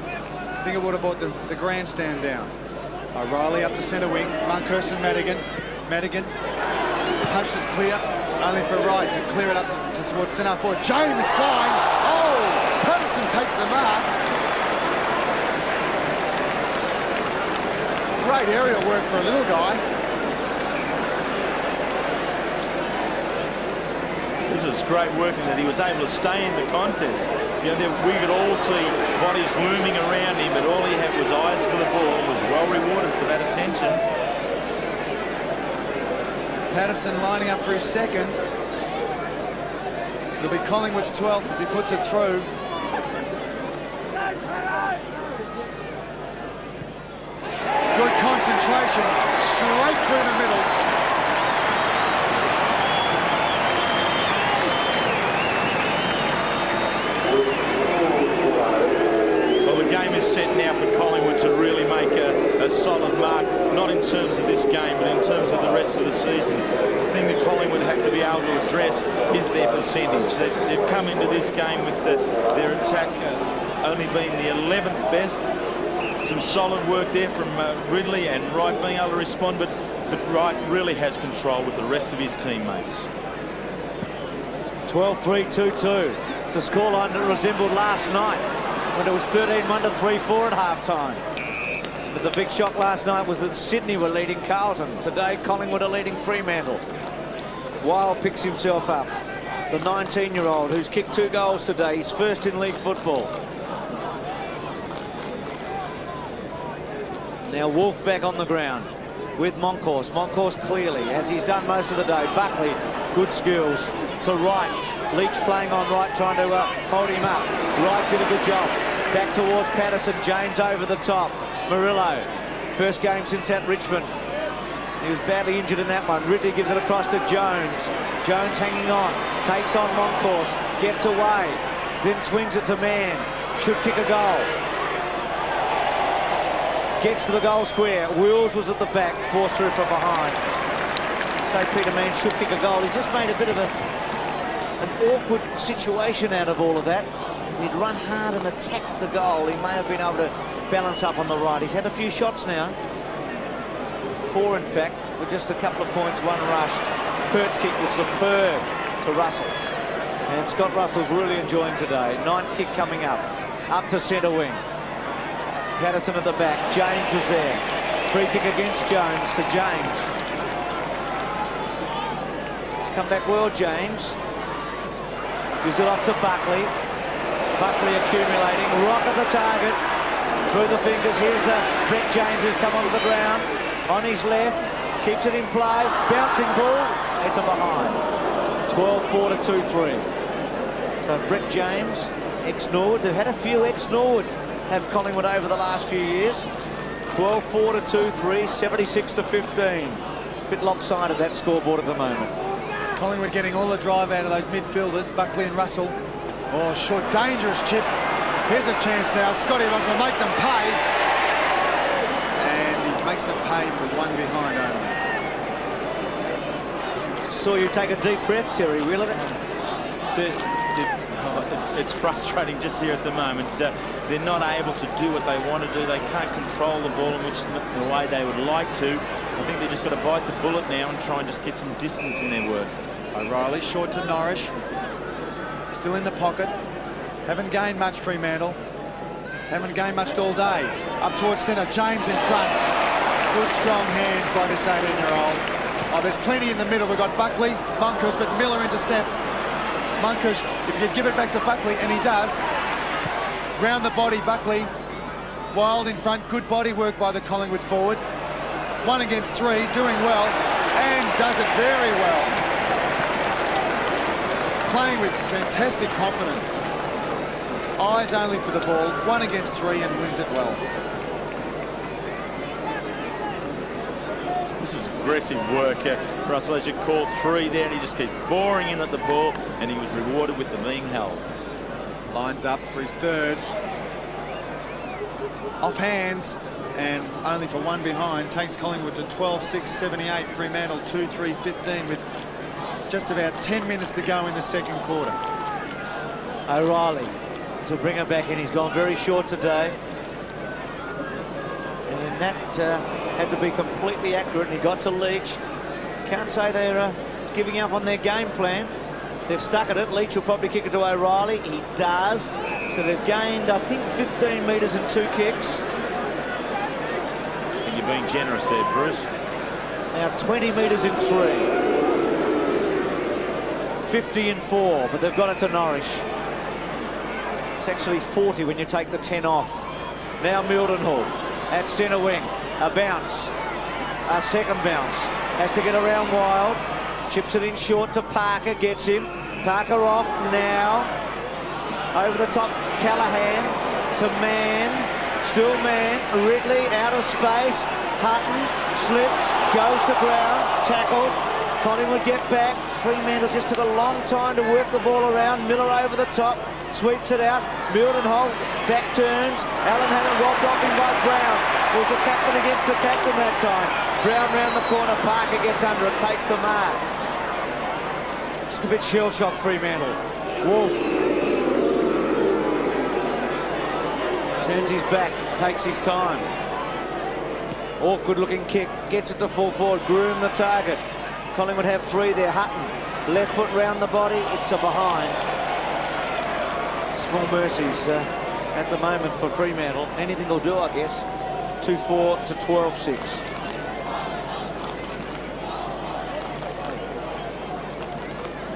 I think it would have brought the grandstand down. O'Reilly up to centre wing. Monkhurst and Madigan. Madigan punched it clear. Only for Wright to clear it up towards centre forward. James flying. Oh! Patterson takes the mark. Great aerial work for a little guy. This was great work in that he was able to stay in the contest. You know, we could all see bodies looming around him, but all he had was eyes for the ball and was well rewarded for that attention. Patterson lining up for his second. It'll be Collingwood's 12th if he puts it through. Good concentration, straight through the middle. Well, the game is set now for Collingwood to really make a solid mark, not in terms of this game, but in terms of the rest of the season. The thing that Collingwood have to be able to address is their percentage. They've come into this game with their attack only being the 11th best. Some solid work there from Ridley, and Wright being able to respond, but Wright really has control with the rest of his teammates. 12-3, 2-2. It's a scoreline that resembled last night when it was 13-1 to 3-4 at half-time. But the big shock last night was that Sydney were leading Carlton. Today, Collingwood are leading Fremantle. Wild picks himself up. The 19-year-old who's kicked 2 goals today. He's first in league football. Now Wolf back on the ground with Moncourse. Moncourse clearly, as he's done most of the day. Buckley, good skills to Wright. Leach playing on Wright, trying to hold him up. Wright did a good job. Back towards Patterson. James over the top. Murillo, first game since at Richmond. He was badly injured in that one. Ridley gives it across to Jones. Jones hanging on, takes on Moncourse, gets away, then swings it to Mann. Should kick a goal. Gets to the goal square. Wills was at the back, forced through from behind. So Peter Mann should kick a goal. He just made a bit of an awkward situation out of all of that. If he'd run hard and attacked the goal, he may have been able to balance up on the right. He's had a few shots now. 4, in fact, for just a couple of points, 1 rushed. Pert's kick was superb to Russell. And Scott Russell's really enjoying today. 9th kick coming up. Up to centre wing. Patterson at the back. James was there. Free kick against Jones to James. He's come back well, James. Gives it off to Buckley. Buckley accumulating. Rock at the target. Through the fingers. Here's Brett James who's come onto the ground. On his left. Keeps it in play. Bouncing ball. It's a behind. 12-4 to 2-3. So Brett James, ex-Norwood. They've had a few ex-Norwood have Collingwood over the last few years. 12-4 to 2-3, 76 to 15. Bit lopsided, that scoreboard at the moment. Collingwood getting all the drive out of those midfielders, Buckley and Russell. Oh, short, dangerous chip. Here's a chance now. Scotty Russell, make them pay. And he makes them pay for 1 behind only. Just saw you take a deep breath, Terry Wheeler. It's frustrating just here at the moment. They're not able to do what they want to do. They can't control the ball in the way they would like to. I think they've just got to bite the bullet now and try and just get some distance in their work. O'Reilly short to Norrish. Still in the pocket. Haven't gained much, Fremantle. Haven't gained much all day. Up towards centre, James in front. Good strong hands by this 18-year-old. Oh, there's plenty in the middle. We've got Buckley, Moncourse, but Miller intercepts. Moncourse, if you could give it back to Buckley, and he does. Round the body, Buckley. Wild in front, good body work by the Collingwood forward. 1 against 3, doing well, and does it very well. Playing with fantastic confidence. Eyes only for the ball, 1 against 3, and wins it well. This is aggressive work. Russell, as you called 3 there, and he just keeps boring in at the ball, and he was rewarded with the being held. Lines up for his 3rd. Off hands, and only for 1 behind. Takes Collingwood to 12-6, 78. Fremantle 2-3, 15 with just about 10 minutes to go in the 2nd quarter. O'Reilly to bring her back in. He's gone very short today. And that had to be completely accurate, and he got to Leach. Can't say they're giving up on their game plan. They've stuck at it. Leach will probably kick it to O'Reilly. He does. So they've gained, I think, 15 metres in 2 kicks. I think you're being generous there, Bruce. Now 20 metres in 3. 50 in 4, but they've got it to Norwich. It's actually 40 when you take the 10 off. Now Mildenhall at centre wing. A bounce. A second bounce. Has to get around Wild. Chips it in short to Parker. Gets him. Parker off now. Over the top, Callaghan to Mann. Still Mann. Ridley out of space. Hutton slips. Goes to ground. Tackled. Collingwood get back. Fremantle just took a long time to work the ball around. Miller over the top. Sweeps it out. Mildenhall back turns. Allen had it robbed off him by Brown. It was the captain against the captain that time. Brown round the corner. Parker gets under it. Takes the mark. Just a bit shell-shocked, Fremantle. Wolf turns his back. Takes his time. Awkward looking kick. Gets it to full forward. Groom the target. Collingwood have 3 there. Hutton, left foot round the body. It's a behind. Small mercies at the moment for Fremantle. Anything will do, I guess. 2-4 to 12-6.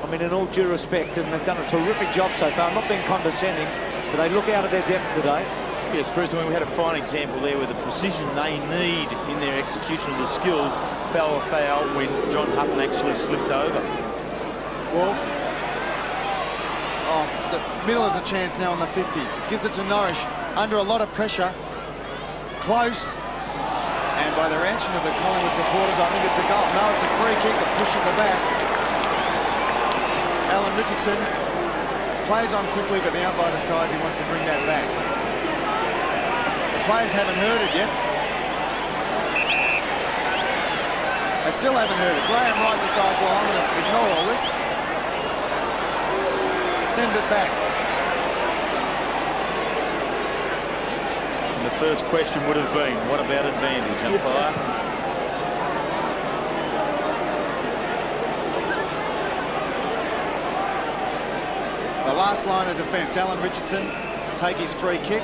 I mean, in all due respect, and they've done a terrific job so far. Not being condescending, but they look out of their depth today. Yes, Bruce, I mean, we had a fine example there where the precision they need in their execution of the skills fell foul when John Hutton actually slipped over. Wolf. Oh, the middle has a chance now on the 50. Gives it to Norwich. Under a lot of pressure. Close. And by the reaction of the Collingwood supporters, I think it's a goal. No, it's a free kick of pushing the back. Alan Richardson plays on quickly, but the umpire decides he wants to bring that back. Players haven't heard it yet. They still haven't heard it. Graham Wright decides, well, I'm going to ignore all this. Send it back. And the first question would have been, what about advantage, umpire? The last line of defence, Alan Richardson to take his free kick.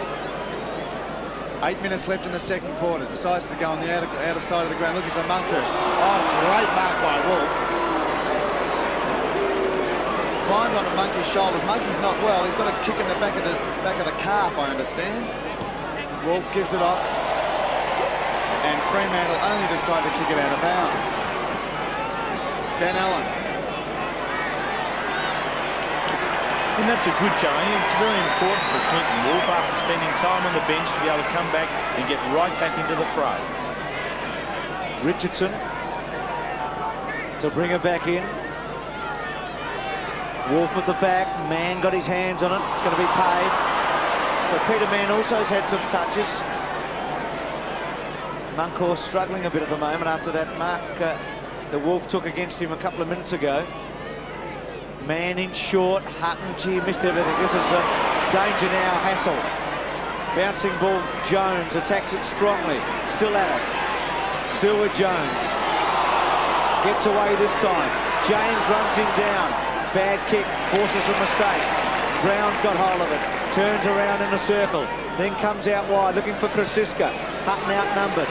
8 minutes left in the second quarter. Decides to go on the outer side of the ground looking for Monkhurst. Oh, great mark by Wolf. Climbed onto Monkey's shoulders. Monkey's not well. He's got a kick in the back of the calf, I understand. Wolf gives it off. And Fremantle only decide to kick it out of bounds. Ben Allen. And that's a good change. It's very important for Clinton Wolf after spending time on the bench to be able to come back and get right back into the fray. Richardson to bring it back in. Wolf at the back. Mann got his hands on it. It's going to be paid. So Peter Mann also has had some touches. Monkhorst struggling a bit at the moment after that mark that Wolf took against him a couple of minutes ago. Mann in short. Hutton, gee, missed everything. This is a danger now. Hassel. Bouncing ball. Jones attacks it strongly. Still at it. Still with Jones. Gets away this time. James runs him down. Bad kick. Forces a mistake. Brown's got hold of it. Turns around in a circle. Then comes out wide looking for Krasiska. Hutton outnumbered.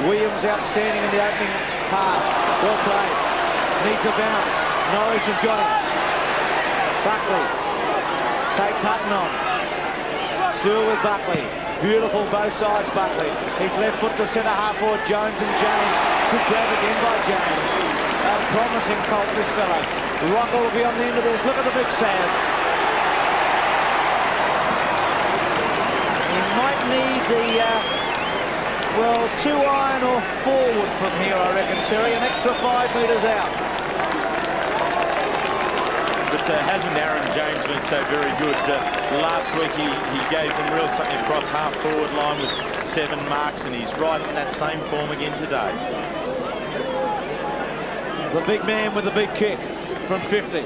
Williams outstanding in the opening half. Well played. Needs a bounce. Norwich has got him. Buckley takes Hutton on. Still with Buckley. Beautiful both sides, Buckley. His left foot to centre half forward. Jones and James. Good grab again by James. A promising colt, this fellow. Rocker will be on the end of this. Look at the big Sav. He might need the, well, 2 iron or forward from here, I reckon, Terry. An extra 5 metres out. But hasn't Aaron James been so very good? Last week he gave them real something across half forward line with 7 marks, and he's right in that same form again today. The big man with the big kick from 50.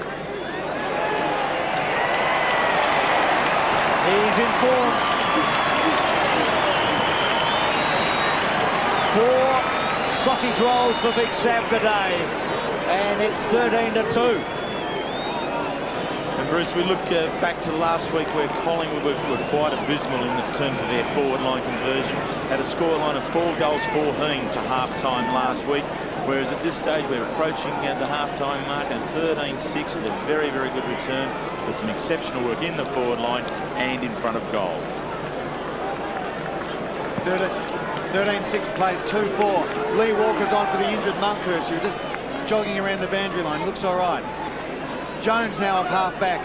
He's in form. 4 sausage rolls for Big Sav today, and it's 13-2. And Bruce, we look back to last week where Collingwood were quite abysmal in terms of their forward line conversion. Had a scoreline of 4 goals 14 to half-time last week. whereas at this stage we're approaching the half-time mark, and 13-6 is a very, very good return for some exceptional work in the forward line and in front of goal. 13-6 plays 2-4. Lee Walker's on for the injured Monkhurst. He was just jogging around the boundary line. He looks all right. Jones now off half-back.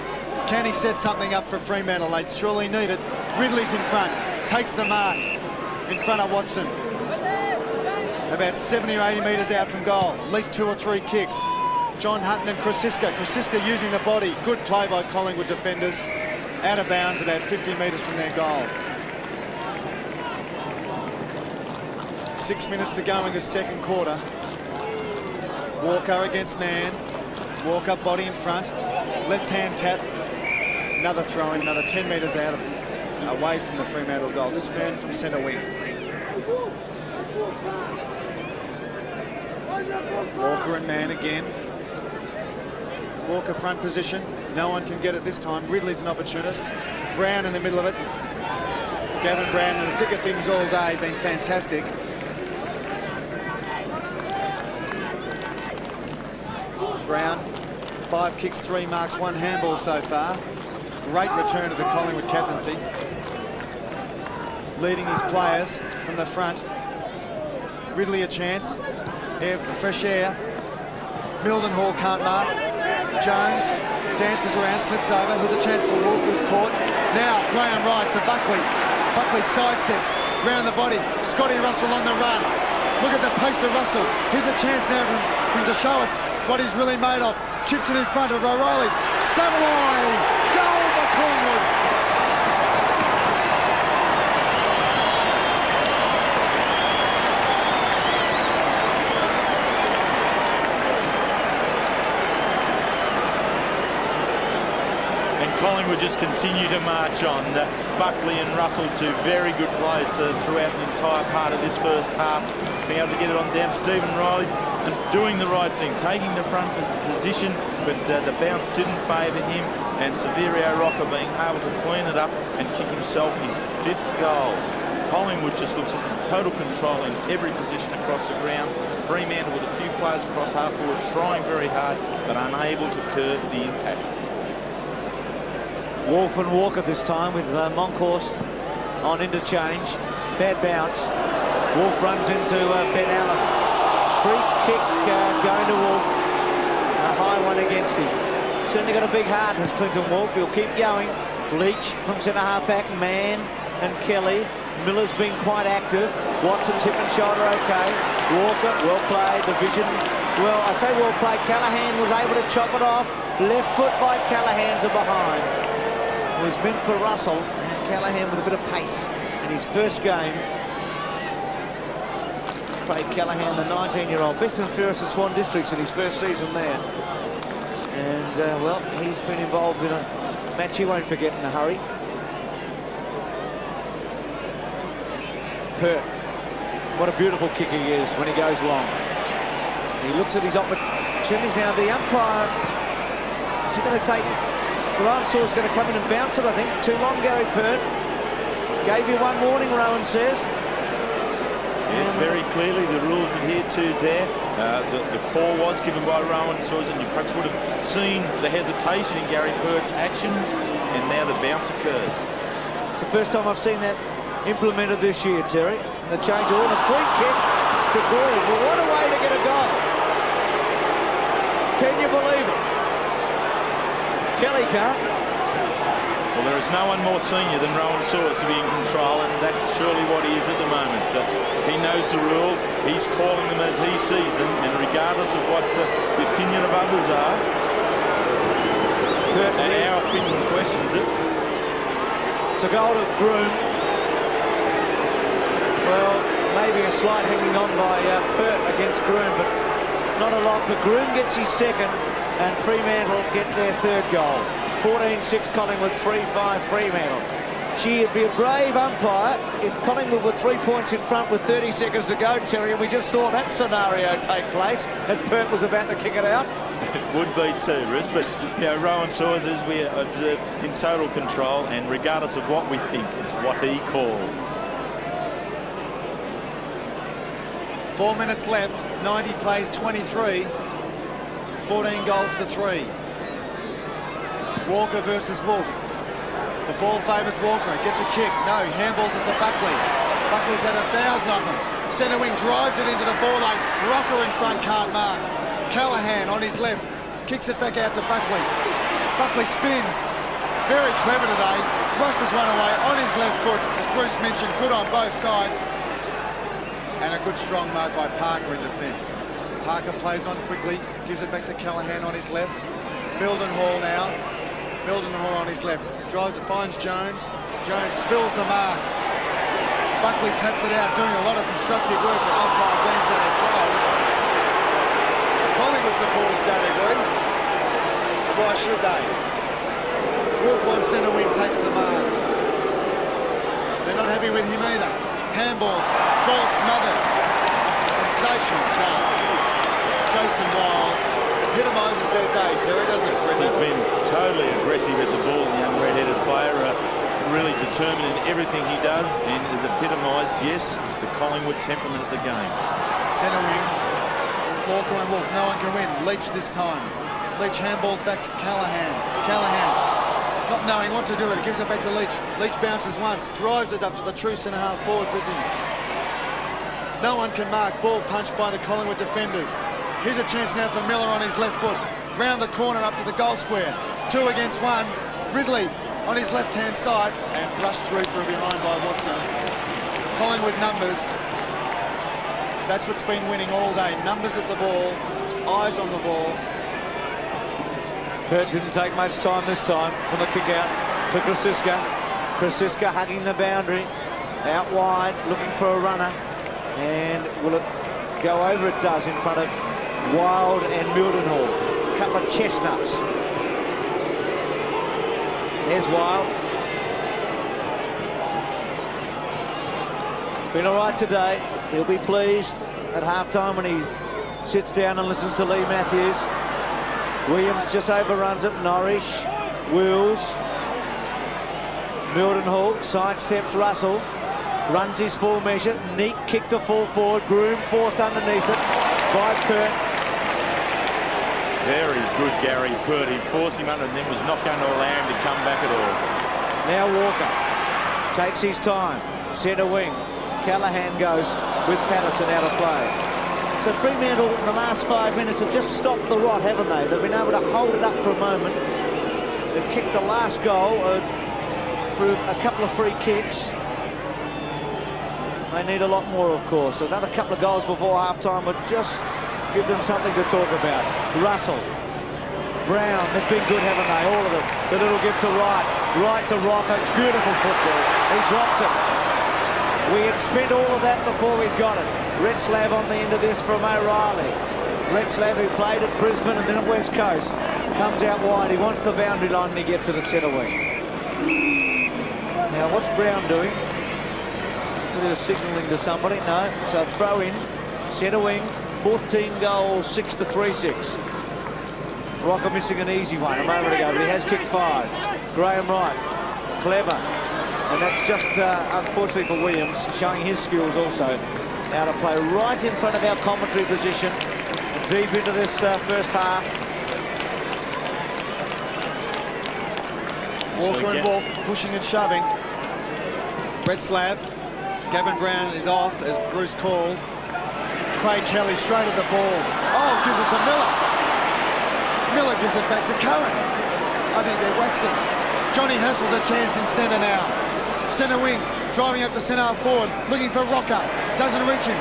Can he set something up for Fremantle? They surely need it. Ridley's in front. Takes the mark in front of Watson. About 70 or 80 metres out from goal. At least 2 or 3 kicks. John Hutton and Krosiska. Krosiska using the body. Good play by Collingwood defenders. Out of bounds about 50 metres from their goal. 6 minutes to go in the second quarter. Walker against man. Walker body in front. Left-hand tap. Another throw in, another 10 metres out of away from the Fremantle goal. Just ran from centre wing. Walker and man again. Walker front position. No one can get it this time. Ridley's an opportunist. Brown in the middle of it. Gavin Brown in the thick of things all day, been fantastic. Brown, 5 kicks, 3 marks, 1 handball so far. Great return to the Collingwood captaincy. Leading his players from the front. Ridley a chance. Fresh air. Mildenhall can't mark. Jones dances around, slips over. Here's a chance for Wolf, who's caught. Now Graham Wright to Buckley. Buckley sidesteps round the body. Scotty Russell on the run. Look at the pace of Russell. Here's a chance now from to show us what he's really made of. Chips it in front of O'Reilly. Savoy! Goal for Collingwood! Collingwood just continue to march on. Buckley and Russell, 2 very good players throughout the entire part of this first half. Being able to get it on down. Stephen Riley and doing the right thing, taking the front position, but the bounce didn't favour him. And Severio Rocker being able to clean it up and kick himself his 5th goal. Collingwood just looks at total control in every position across the ground. Fremantle with a few players across half forward, trying very hard, but unable to curb the impact. Wolf and Walker this time with Monkhorst on interchange. Bad bounce. Wolf runs into Ben Allen. Free kick going to Wolf. A high one against him. Certainly got a big heart, has Clinton Wolf. He'll keep going. Leach from centre half back. Mann and Kelly. Miller's been quite active. Watson's hip and shoulder okay. Walker, well played. Division, well, I say well played. Callaghan was able to chop it off. Left foot by Callaghan's a behind. It was meant for Russell, and Callaghan with a bit of pace in his first game. Craig Callaghan, the 19-year-old, best and fairest at Swan Districts in his first season there. And, well, he's been involved in a match he won't forget in a hurry. Pert, what a beautiful kick he is when he goes long. He looks at his opportunities now. The umpire, is he going to take... Rowan Saw's going to come in and bounce it, I think. Too long, Gary Pert. Gave you one warning, Rowan says. Yeah, very clearly the rules adhered to there. The call was given by Rowan Saws, and you perhaps would have seen the hesitation in Gary Pert's actions, and now the bounce occurs. It's the first time I've seen that implemented this year, Terry. And the change of order, free kick to Groom. Well, what a way to get a goal. Can you believe it? Kelly can't. Well, there is no one more senior than Rowan Saws to be in control, and that's surely what he is at the moment. He knows the rules, he's calling them as he sees them, and regardless of what the opinion of others are, and our opinion questions it. It's a goal to Groom. Well, maybe a slight hanging on by Pert against Groom, but not a lot. But Groom gets his second, and Fremantle get their 3rd goal. 14-6 Collingwood, 3-5 Fremantle. Gee, it'd be a grave umpire if Collingwood were 3 points in front with 30 seconds to go, Terry, and we just saw that scenario take place as Pert was about to kick it out. It would be too, Riz, but you know, Rowan Saws, as we observe, in total control, and regardless of what we think, it's what he calls. 4 minutes left. 90 plays 23. 14 goals to 3. Walker versus Wolf. The ball favours Walker. Gets a kick. No, handballs it to Buckley. Buckley's had 1,000 of them. Centre wing drives it into the 4 lane. Rocker in front, can't mark. Callahan on his left. Kicks it back out to Buckley. Buckley spins. Very clever today. Brushes one away on his left foot. As Bruce mentioned, good on both sides. And a good strong mark by Parker in defence. Parker plays on quickly. Gives it back to Callahan on his left. Mildenhall now. Mildenhall on his left. Drives it, finds Jones. Jones spills the mark. Buckley taps it out, doing a lot of constructive work, but umpire deems that a throw. Collingwood supporters don't agree. Why should they? Wolf on centre wing takes the mark. They're not happy with him either. Handballs, ball smothered. Sensational stuff. Jason Wild epitomises their day, Terry, doesn't it, Freddie? He's been totally aggressive at the ball, the young red-headed player. Really determined in everything he does, and has epitomised, yes, the Collingwood temperament of the game. Centre wing, Walker and Wolf, no one can win. Leach this time. Leach handballs back to Callahan. Callahan, not knowing what to do with it, gives it back to Leach. Leach bounces once, drives it up to the true centre-half forward position. No one can mark. Ball punched by the Collingwood defenders. Here's a chance now for Miller on his left foot. Round the corner up to the goal square. 2 against 1. Ridley on his left-hand side and rushed through from behind by Watson. Collingwood numbers. That's what's been winning all day. Numbers at the ball, eyes on the ball. Pert didn't take much time this time from the kick out to Krasiska. Krasiska hugging the boundary. Out wide, looking for a runner. And will it go over? It does, in front of Wild and Mildenhall. A couple of chestnuts. There's Wild. It's been all right today. He'll be pleased at half-time when he sits down and listens to Lee Matthews. Williams just overruns it. Norrish, Wills, Mildenhall sidesteps Russell, runs his full measure. Neat kick to full forward. Groom forced underneath it by Pert. Very good, Gary Pert. He forced him under and then was not going to allow him to come back at all. Now Walker takes his time. Centre wing. Callahan goes with Patterson out of play. So Fremantle in the last 5 minutes have just stopped the rot, haven't they? They've been able to hold it up for a moment. They've kicked the last goal through a couple of free kicks. They need a lot more, of course. Another couple of goals before half-time would just give them something to talk about. Russell, Brown, they've been good, haven't they? All of them. The little gift to Wright to Rocker. It's beautiful football. He drops it. We had spent all of that before we'd got it. Retzlaff on the end of this from O'Reilly. Retzlaff, who played at Brisbane and then at West Coast, comes out wide. He wants the boundary line and he gets it at centre wing. Now, what's Brown doing? They're signalling to somebody. No, so throw in. Centre wing. 14 goals, 6 to 3-6. Rocker missing an easy one a moment ago, but he has kicked 5. Graham Wright, clever. And that's just, unfortunately for Williams, showing his skills also. Out of play right in front of our commentary position, deep into this first half. Walker and Wolf pushing and shoving. Retzlaff, Gavin Brown is off, as Bruce called. Craig Kelly straight at the ball. Oh, gives it to Miller. Miller gives it back to Curran. I think they're waxing. Johnny Hassel's a chance in centre now. Centre wing, driving up to centre forward, looking for Rocker. Doesn't reach him.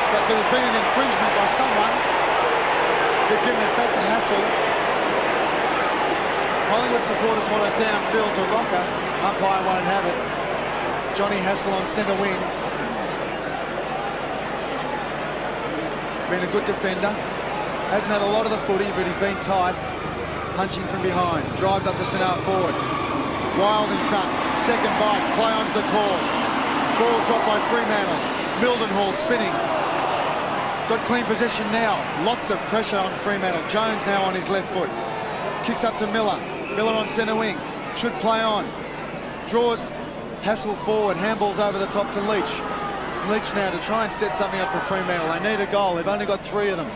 But there's been an infringement by someone. They've given it back to Hassel. Collingwood supporters want it downfield to Rocker. Umpire won't have it. Johnny Hassel on centre wing. Been a good defender. Hasn't had a lot of the footy, but he's been tight. Punching from behind. Drives up to centre forward. Wild in front. Second bite. Play onto the call. Ball dropped by Fremantle. Mildenhall spinning. Got clean possession now. Lots of pressure on Fremantle. Jones now on his left foot. Kicks up to Miller. Miller on centre wing. Should play on. Draws Hassel forward. Handballs over the top to Leach. Leach now to try and set something up for Fremantle. They need a goal. They've only got 3 of them.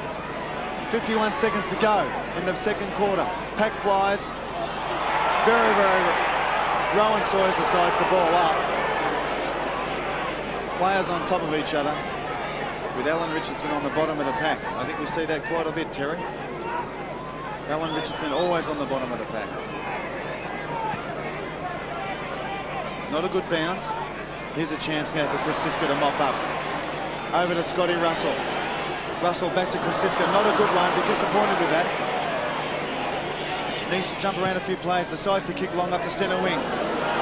51 seconds to go in the second quarter. Pack flies. Very, very... Rowan Sawyers decides to ball up. Players on top of each other, with Alan Richardson on the bottom of the pack. I think we see that quite a bit, Terry. Alan Richardson always on the bottom of the pack. Not a good bounce. Here's a chance now for Chris Siska to mop up. Over to Scotty Russell. Russell back to Chris Siska. Not a good one. Be disappointed with that. Needs to jump around a few players. Decides to kick long up to centre wing.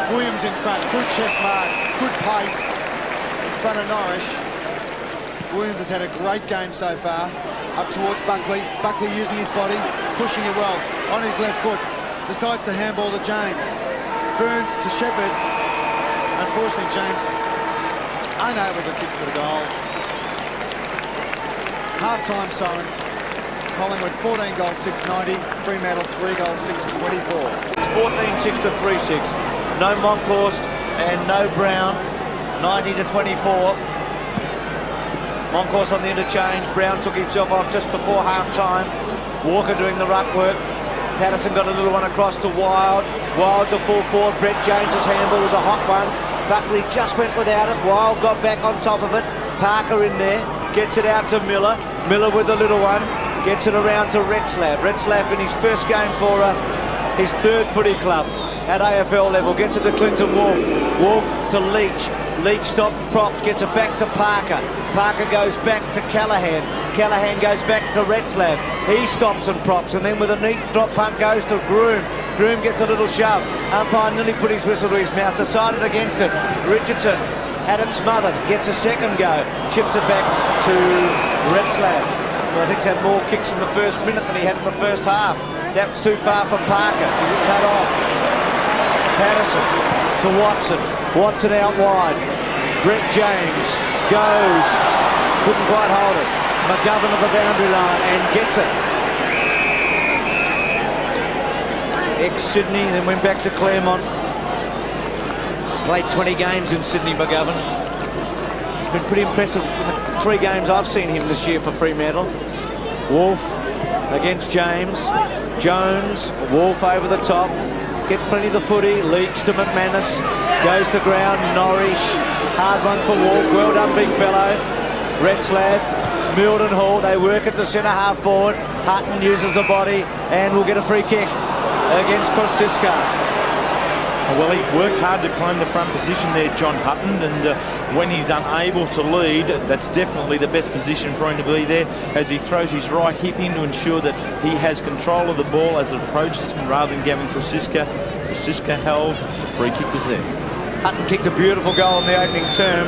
Williams in front. Good chest mark. Good pace in front of Norris. Williams has had a great game so far. Up towards Buckley. Buckley using his body. Pushing it well. On his left foot. Decides to handball to James. Burns to Shepherd. Unfortunately, James unable to kick for the goal. Half-time siren. Collingwood 14 goals, 690. Fremantle 3 goals, 624. It's 14-6 to 3-6. No Monkhorst and no Brown. 90 to 24. Monkhorst on the interchange. Brown took himself off just before half-time. Walker doing the ruck work. Patterson got a little one across to Wild. Wild to full forward. Brett James's handball was a hot one. Buckley just went without it. Wild got back on top of it. Parker in there. Gets it out to Miller. Miller with the little one. Gets it around to Retzlaff. Retzlaff in his first game for his third footy club at AFL level. Gets it to Clinton Wolf. Wolf to Leach. Leach stops props. Gets it back to Parker. Parker goes back to Callaghan. Callaghan goes back to Retzlaff. He stops and props. And then with a neat drop punt goes to Groom. Groom gets a little shove. Umpire nearly put his whistle to his mouth. Decided against it. Richardson had it smothered. Gets a second go. Chips it back to Retzlaff. I think he's had more kicks in the first minute than he had in the first half. That's too far for Parker. Cut off. Patterson to Watson. Watson out wide. Brett James goes. Couldn't quite hold it. McGovern at the boundary line and gets it. Ex-Sydney, then went back to Claremont. Played 20 games in Sydney, McGovern. It's been pretty impressive in the 3 games I've seen him this year for Fremantle. Wolf against James. Jones, Wolf over the top. Gets plenty of the footy. Leach to McManus. Goes to ground. Norris. Hard one for Wolf. Well done, big fellow. Retzlaff. Milden Hall. They work it to centre half forward. Hutton uses the body and will get a free kick against Kosciuszko. Well, he worked hard to claim the front position there, John Hutton, and when he's unable to lead, that's definitely the best position for him to be there, as he throws his right hip in to ensure that he has control of the ball as it approaches him rather than giving Kosciuszko. Kosciuszko held, the free kick was there. Hutton kicked a beautiful goal in the opening term.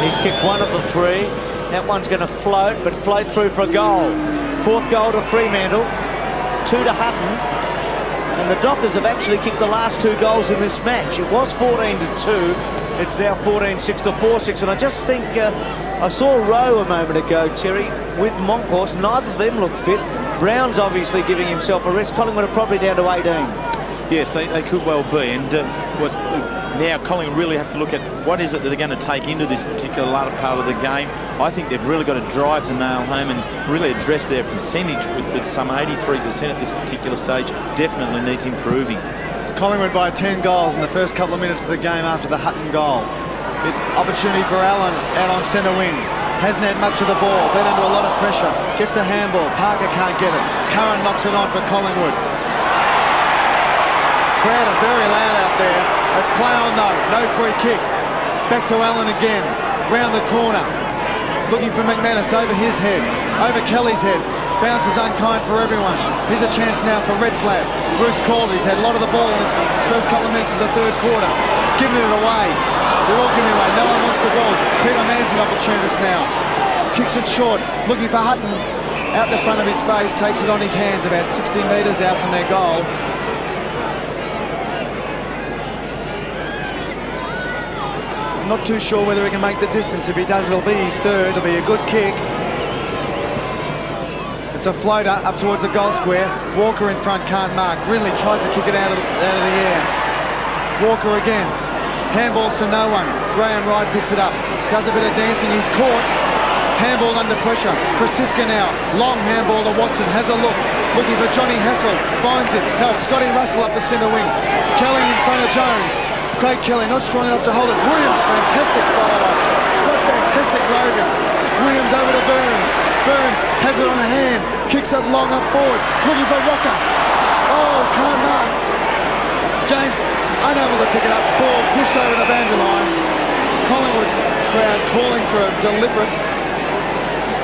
He's kicked 1 of the 3. That one's going to float, but float through for a goal. 4th goal to Fremantle, 2 to Hutton. And the Dockers have actually kicked the last 2 goals in this match. It was 14 to 2. It's now 14-6 to 4-6. And I just think I saw Rowe a moment ago, Terry, with Monkhorst. Neither of them look fit. Brown's obviously giving himself a rest. Collingwood are probably down to 18. Yes, they could well be. And now Collingwood really have to look at what is it that they're going to take into this particular latter part of the game. I think they've really got to drive the nail home and really address their percentage with some 83% at this particular stage. Definitely needs improving. It's Collingwood by 10 goals in the first couple of minutes of the game after the Hutton goal. Opportunity for Allen out on centre wing. Hasn't had much of the ball. Been under a lot of pressure. Gets the handball. Parker can't get it. Curran knocks it on for Collingwood. Crowd are very loud out there. Let's play on though. No free kick. Back to Allen again. Round the corner. Looking for McManus over his head. Over Kelly's head. Bounces unkind for everyone. Here's a chance now for Retzlaff. Bruce Calder's had a lot of the ball in this first couple of minutes of the third quarter. Giving it away. They're all giving it away. No one wants the ball. Peter Mann's an opportunist now. Kicks it short. Looking for Hutton. Out the front of his face. Takes it on his hands about 60 metres out from their goal. Not too sure whether he can make the distance. If he does, it'll be his third. It'll be a good kick. It's a floater up towards the goal square. Walker in front can't mark. Ridley tried to kick it out of the air. Walker again. Handballs to no one. Graham Wright picks it up. Does a bit of dancing. He's caught. Handball under pressure. Francisca now. Long handball to Watson. Has a look. Looking for Johnny Hassel. Finds it. Held Scotty Russell up the centre wing. Kelly in front of Jones. Craig Kelly not strong enough to hold it. Williams, fantastic follow-up. What fantastic roving. Williams over to Burns. Burns has it on a hand. Kicks it long up forward. Looking for Rocker. Oh, can't mark. James unable to pick it up. Ball pushed over the boundary line. Collingwood crowd calling for a deliberate,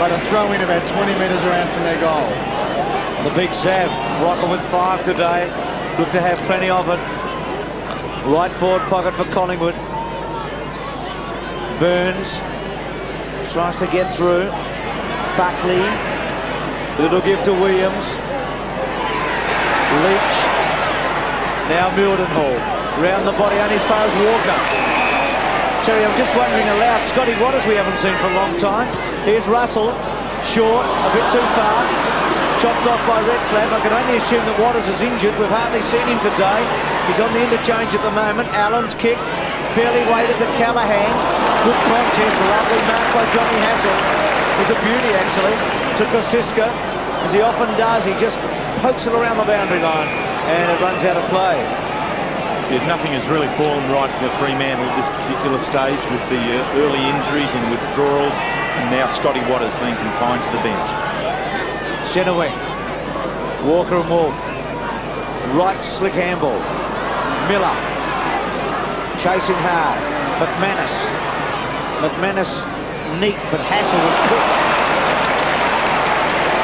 but a throw in about 20 metres around from their goal. The big Sav, Rocker with 5 today. Look to have plenty of it. Right forward pocket for Collingwood. Burns tries to get through. Buckley. Little give to Williams. Leach. Now Mildenhall. Round the body only as far as Walker. Terry, I'm just wondering aloud, Scotty Waters we haven't seen for a long time. Here's Russell. Short, a bit too far. Chopped off by Retzlaff. I can only assume that Waters is injured. We've hardly seen him today. He's on the interchange at the moment. Allen's kick. Fairly weighted to Callaghan. Good contest. Lovely mark by Johnny Hassel. It was a beauty, actually. To Kosiska, as he often does. He just pokes it around the boundary line. And it runs out of play. Yeah, nothing has really fallen right for Fremantle at this particular stage with the early injuries and withdrawals. And now Scotty Waters being confined to the bench. Centre wing. Walker and Wolf. Right slick handball. Miller. Chasing hard. McManus. McManus neat, but Hassel was quick.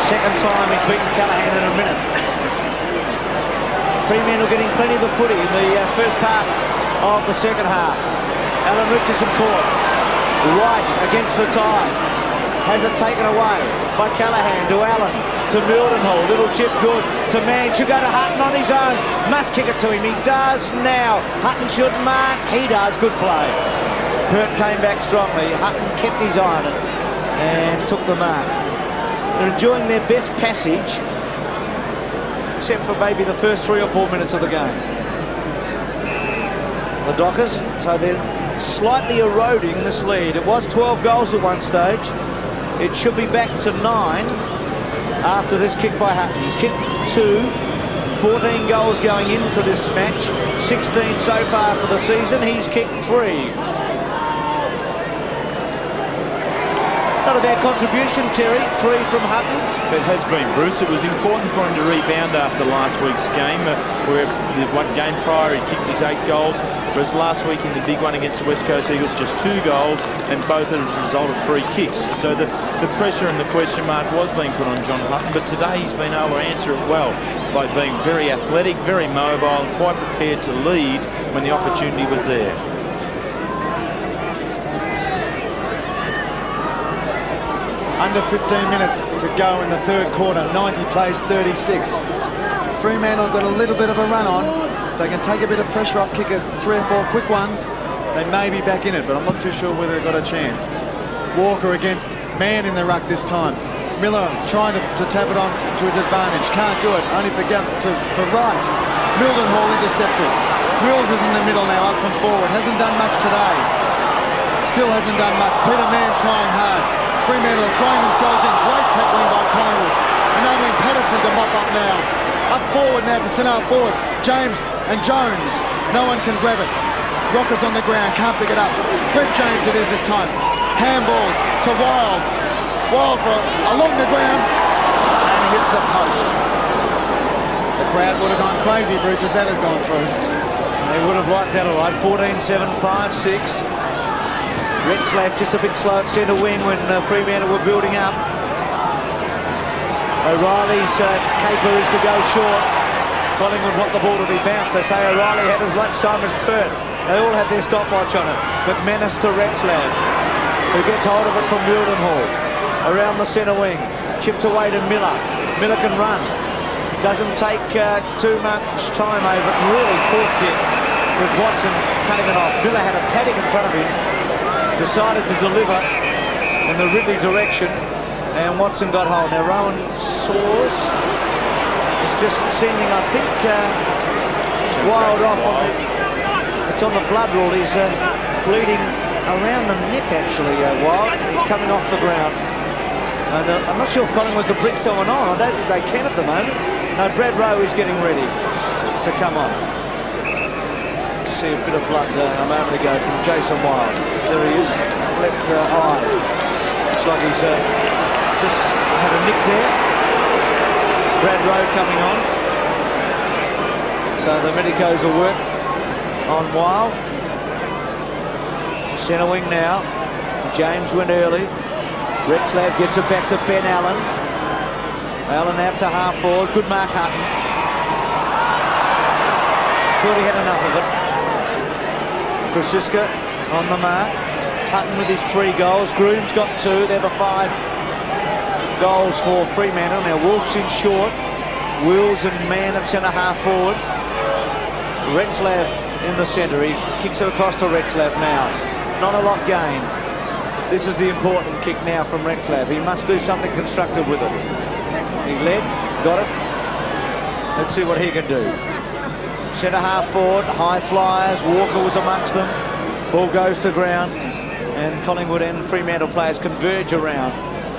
Second time he's beaten Callaghan in a minute. Fremantle getting plenty of the footy in the first part of the second half. Alan Richardson caught. Right against the tie. Has it taken away by Callaghan to Allen, to Mildenhall. Little chip good to Mann. Should go to Hutton on his own. Must kick it to him. He does now. Hutton should mark. He does. Good play. Hurt came back strongly. Hutton kept his eye on it and took the mark. They're enjoying their best passage, except for maybe the first 3 or 4 minutes of the game. The Dockers, so they're slightly eroding this lead. It was 12 goals at one stage. It should be back to 9 after this kick by Hutton. He's kicked 2, 14 goals going into this match, 16 so far for the season. He's kicked 3. Not a bad contribution, Terry. 3 from Hutton. It has been, Bruce. It was important for him to rebound after last week's game, where the one game prior he kicked his 8 goals, whereas last week in the big one against the West Coast Eagles, just 2 goals, and both as a result of free kicks. So the pressure and the question mark was being put on John Hutton, but today he's been able to answer it well by being very athletic, very mobile, and quite prepared to lead when the opportunity was there. Under 15 minutes to go in the third quarter. 90 plays 36. Fremantle got a little bit of a run on. If they can take a bit of pressure off, kick it 3 or 4 quick ones, they may be back in it, but I'm not too sure whether they've got a chance. Walker against Mann in the ruck this time. Miller trying to tap it on to his advantage. Can't do it, only for Wright. Mildenhall intercepted. Wills is in the middle now, up from forward. Hasn't done much today. Still hasn't done much. Peter Mann trying hard. Fremantle are throwing themselves in. Great tackling by Collingwood, enabling Patterson to mop up now. Up forward now to centre forward. James and Jones. No one can grab it. Rocker's on the ground, can't pick it up. Brett James it is this time. Handballs to Wild. Wild along the ground, and he hits the post. The crowd would have gone crazy, Bruce, if that had gone through. They would have liked that all right. 14-7, 5-6. Retzlaff just a bit slow at centre wing when Fremantle were building up. O'Reilly's caper is to go short. Collingwood want the ball to be bounced. They say O'Reilly had as much time as Pert. They all had their stopwatch on it. McManus to Retzlaff, who gets hold of it from Mildenhall. Around the centre wing. Chipped away to Miller. Miller can run. Doesn't take too much time over it. Really poor kick with Watson cutting it off. Miller had a paddock in front of him. Decided to deliver in the Ridley direction, and Watson got hold. Now Rowan Saws is just sending, I think, Wild off on the. It's on the blood rule. He's bleeding around the neck, actually, Wild. He's coming off the ground. And I'm not sure if Collingwood could bring someone on. I don't think they can at the moment. No, Brad Rowe is getting ready to come on. To see a bit of blood a moment ago from Jason Wild. There he is, left eye. Looks like he's just had a nick there. Brad Rowe coming on. So the medicos will work on Wild. Centre wing now. James went early. Retzlaff gets it back to Ben Allen. Allen out to half forward. Good mark, Hutton. Thought he had enough of it. Krasiska on the mark. Hutton with his 3 goals. Groom's got 2. They're the 5 goals for Fremantle. Now Wolf's in short. Wills and Mann at centre half forward. Retzlaff in the centre. He kicks it across to Retzlaff now. Not a lot gained. This is the important kick now from Retzlaff. He must do something constructive with it. He led, got it. Let's see what he can do. Centre half forward, high flyers. Walker was amongst them. Ball goes to ground, and Collingwood and Fremantle players converge around,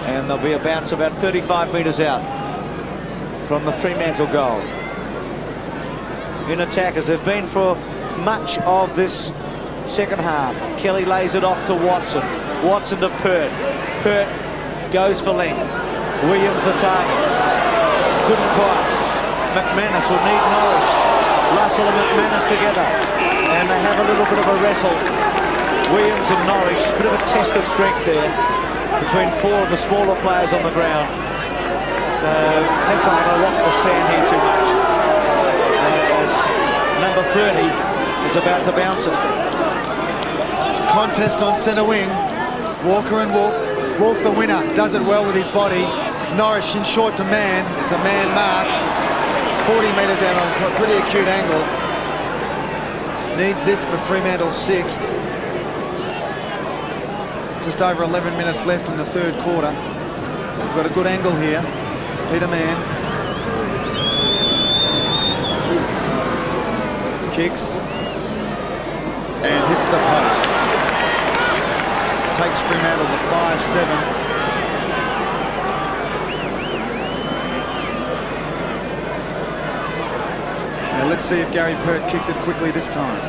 and there'll be a bounce about 35 metres out from the Fremantle goal. In attack, as they've been for much of this second half. Kelly lays it off to Watson. Watson to Pert. Pert goes for length. Williams the target. Couldn't quite. McManus will need Norris. Russell and McManus together. And they have a little bit of a wrestle. Williams and Norris. Bit of a test of strength there between 4 of the smaller players on the ground. So that's not going to lock the stand here too much. As number 30 is about to bounce it. Contest on centre wing. Walker and Wolf. Wolf, the winner, does it well with his body. Norris in short to Man. It's a man mark. 40 metres out on a pretty acute angle. Needs this for Fremantle's 6th. Just over 11 minutes left in the 3rd quarter. We've got a good angle here. Peter Mann. Kicks. And hits the post. Takes Fremantle to 5-7. Now let's see if Gary Pert kicks it quickly this time.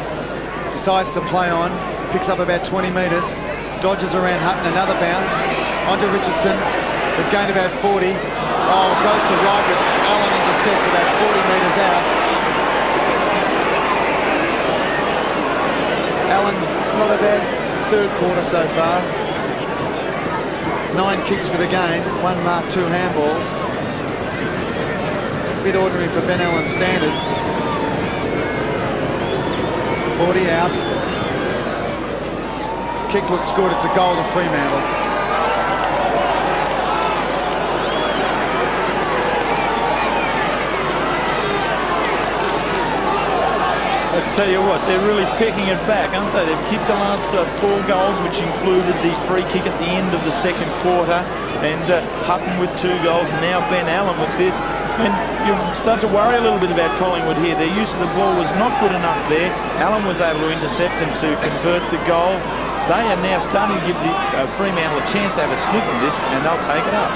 Decides to play on. Picks up about 20 metres. Dodges around Hutton. Another bounce. Onto Richardson. They've gained about 40. Oh, goes to right, but Allen intercepts about 40 metres out. Allen, not a bad 3rd quarter so far. 9 kicks for the game, 1 mark, 2 handballs. A bit ordinary for Ben Allen's standards. 40 out. Kick looks good, it's a goal to Fremantle. I tell you what, they're really picking it back, aren't they? They've kicked the last 4 goals, which included the free kick at the end of the 2nd quarter, and Hutton with 2 goals, and now Ben Allen with this. And you start to worry a little bit about Collingwood here. Their use of the ball was not good enough there. Allen was able to intercept and to convert the goal. They are now starting to give the Fremantle a chance to have a sniff of this, and they'll take it up.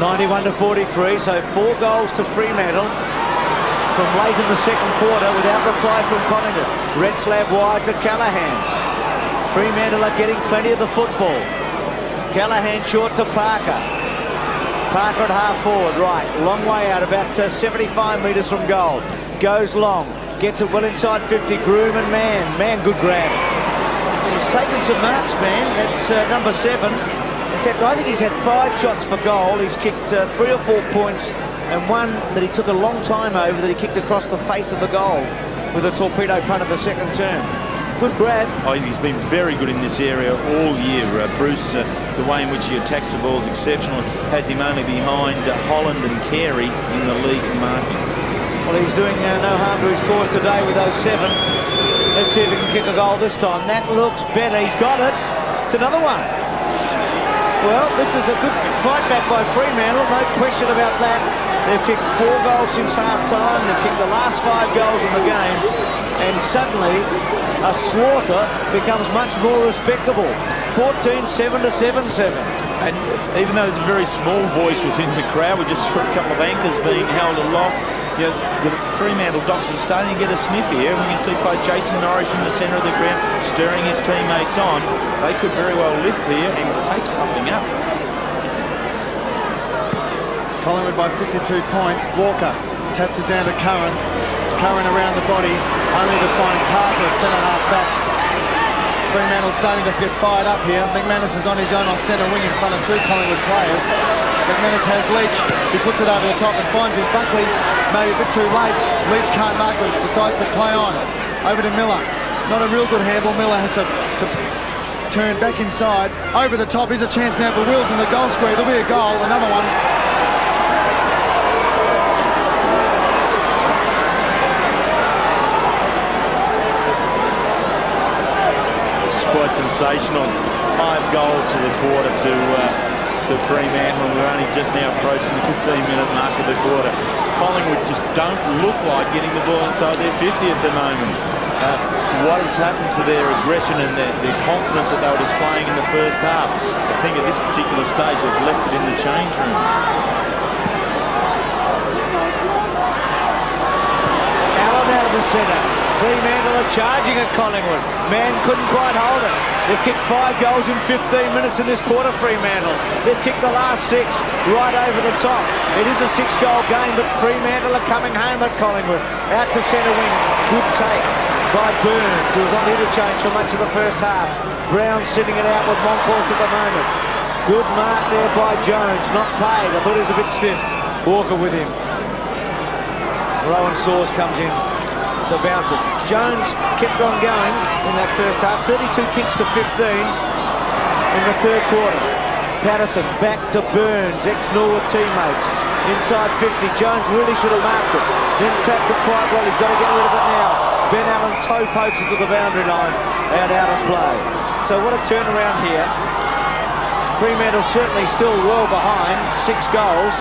91-43, so 4 goals to Fremantle from late in the 2nd quarter without reply from Collingwood. Retzlaff wide to Callaghan. Fremantle are getting plenty of the football. Callaghan short to Parker. Parker at half forward, right. Long way out, about 75 metres from goal. Goes long. Gets it well inside 50. Groom and Mann. Mann, good grab. He's taken some marks, man. That's number 7. In fact, I think he's had 5 shots for goal. He's kicked 3 or 4 points, and one that he took a long time over that he kicked across the face of the goal with a torpedo punt at the 2nd term. Good grab. Oh, he's been very good in this area all year. Bruce, the way in which he attacks the ball is exceptional. Has him only behind Holland and Carey in the league in marking. Well, he's doing no harm to his cause today with those 7. Let's see if he can kick a goal this time. That looks better. He's got it. It's another one. Well, this is a good fight back by Fremantle, no question about that. They've kicked 4 goals since half-time. They've kicked the last 5 goals in the game. And suddenly, a slaughter becomes much more respectable. 14-7 to 7-7. And even though there's a very small voice within the crowd, we just saw a couple of anchors being held aloft. You know, the Fremantle Docs are starting to get a sniff here. And we can see play Jason Norris in the centre of the ground, stirring his teammates on. They could very well lift here and take something up. Collingwood by 52 points. Walker taps it down to Curran. Curran around the body, only to find Parker at centre-half back. Fremantle starting to get fired up here. McManus is on his own on centre wing in front of two Collingwood players. McManus has Leach. He puts it over the top and finds him. Buckley, maybe a bit too late. Leach can't mark but decides to play on. Over to Miller. Not a real good handball. Miller has to turn back inside. Over the top is a chance now for Wills in the goal square. There'll be a goal, another one. Quite sensational. 5 goals for the quarter to Fremantle, and we're only just now approaching the 15-minute mark of the quarter. Collingwood just don't look like getting the ball inside their 50 at the moment. What has happened to their aggression and their confidence that they were displaying in the first half? I think at this particular stage they've left it in the change rooms. Allen out of the centre. Fremantle are charging at Collingwood. Man couldn't quite hold it. They've kicked 5 goals in 15 minutes in this quarter, Fremantle. They've kicked the last 6 right over the top. It is a 6-goal game, but Fremantle are coming home at Collingwood. Out to centre wing. Good take by Burns, who was on the interchange for much of the first half. Brown sitting it out with Moncourse at the moment. Good mark there by Jones. Not paid. I thought he was a bit stiff. Walker with him. Rowan Saws comes in to bounce it. Jones kept on going in that first half. 32 kicks to 15 in the third quarter. Patterson back to Burns, ex-Norwood teammates. Inside 50. Jones really should have marked it. Then trapped it quite well. He's got to get rid of it now. Ben Allen toe pokes it to the boundary line and out of play. So what a turnaround here. Fremantle certainly still well behind. 6 goals.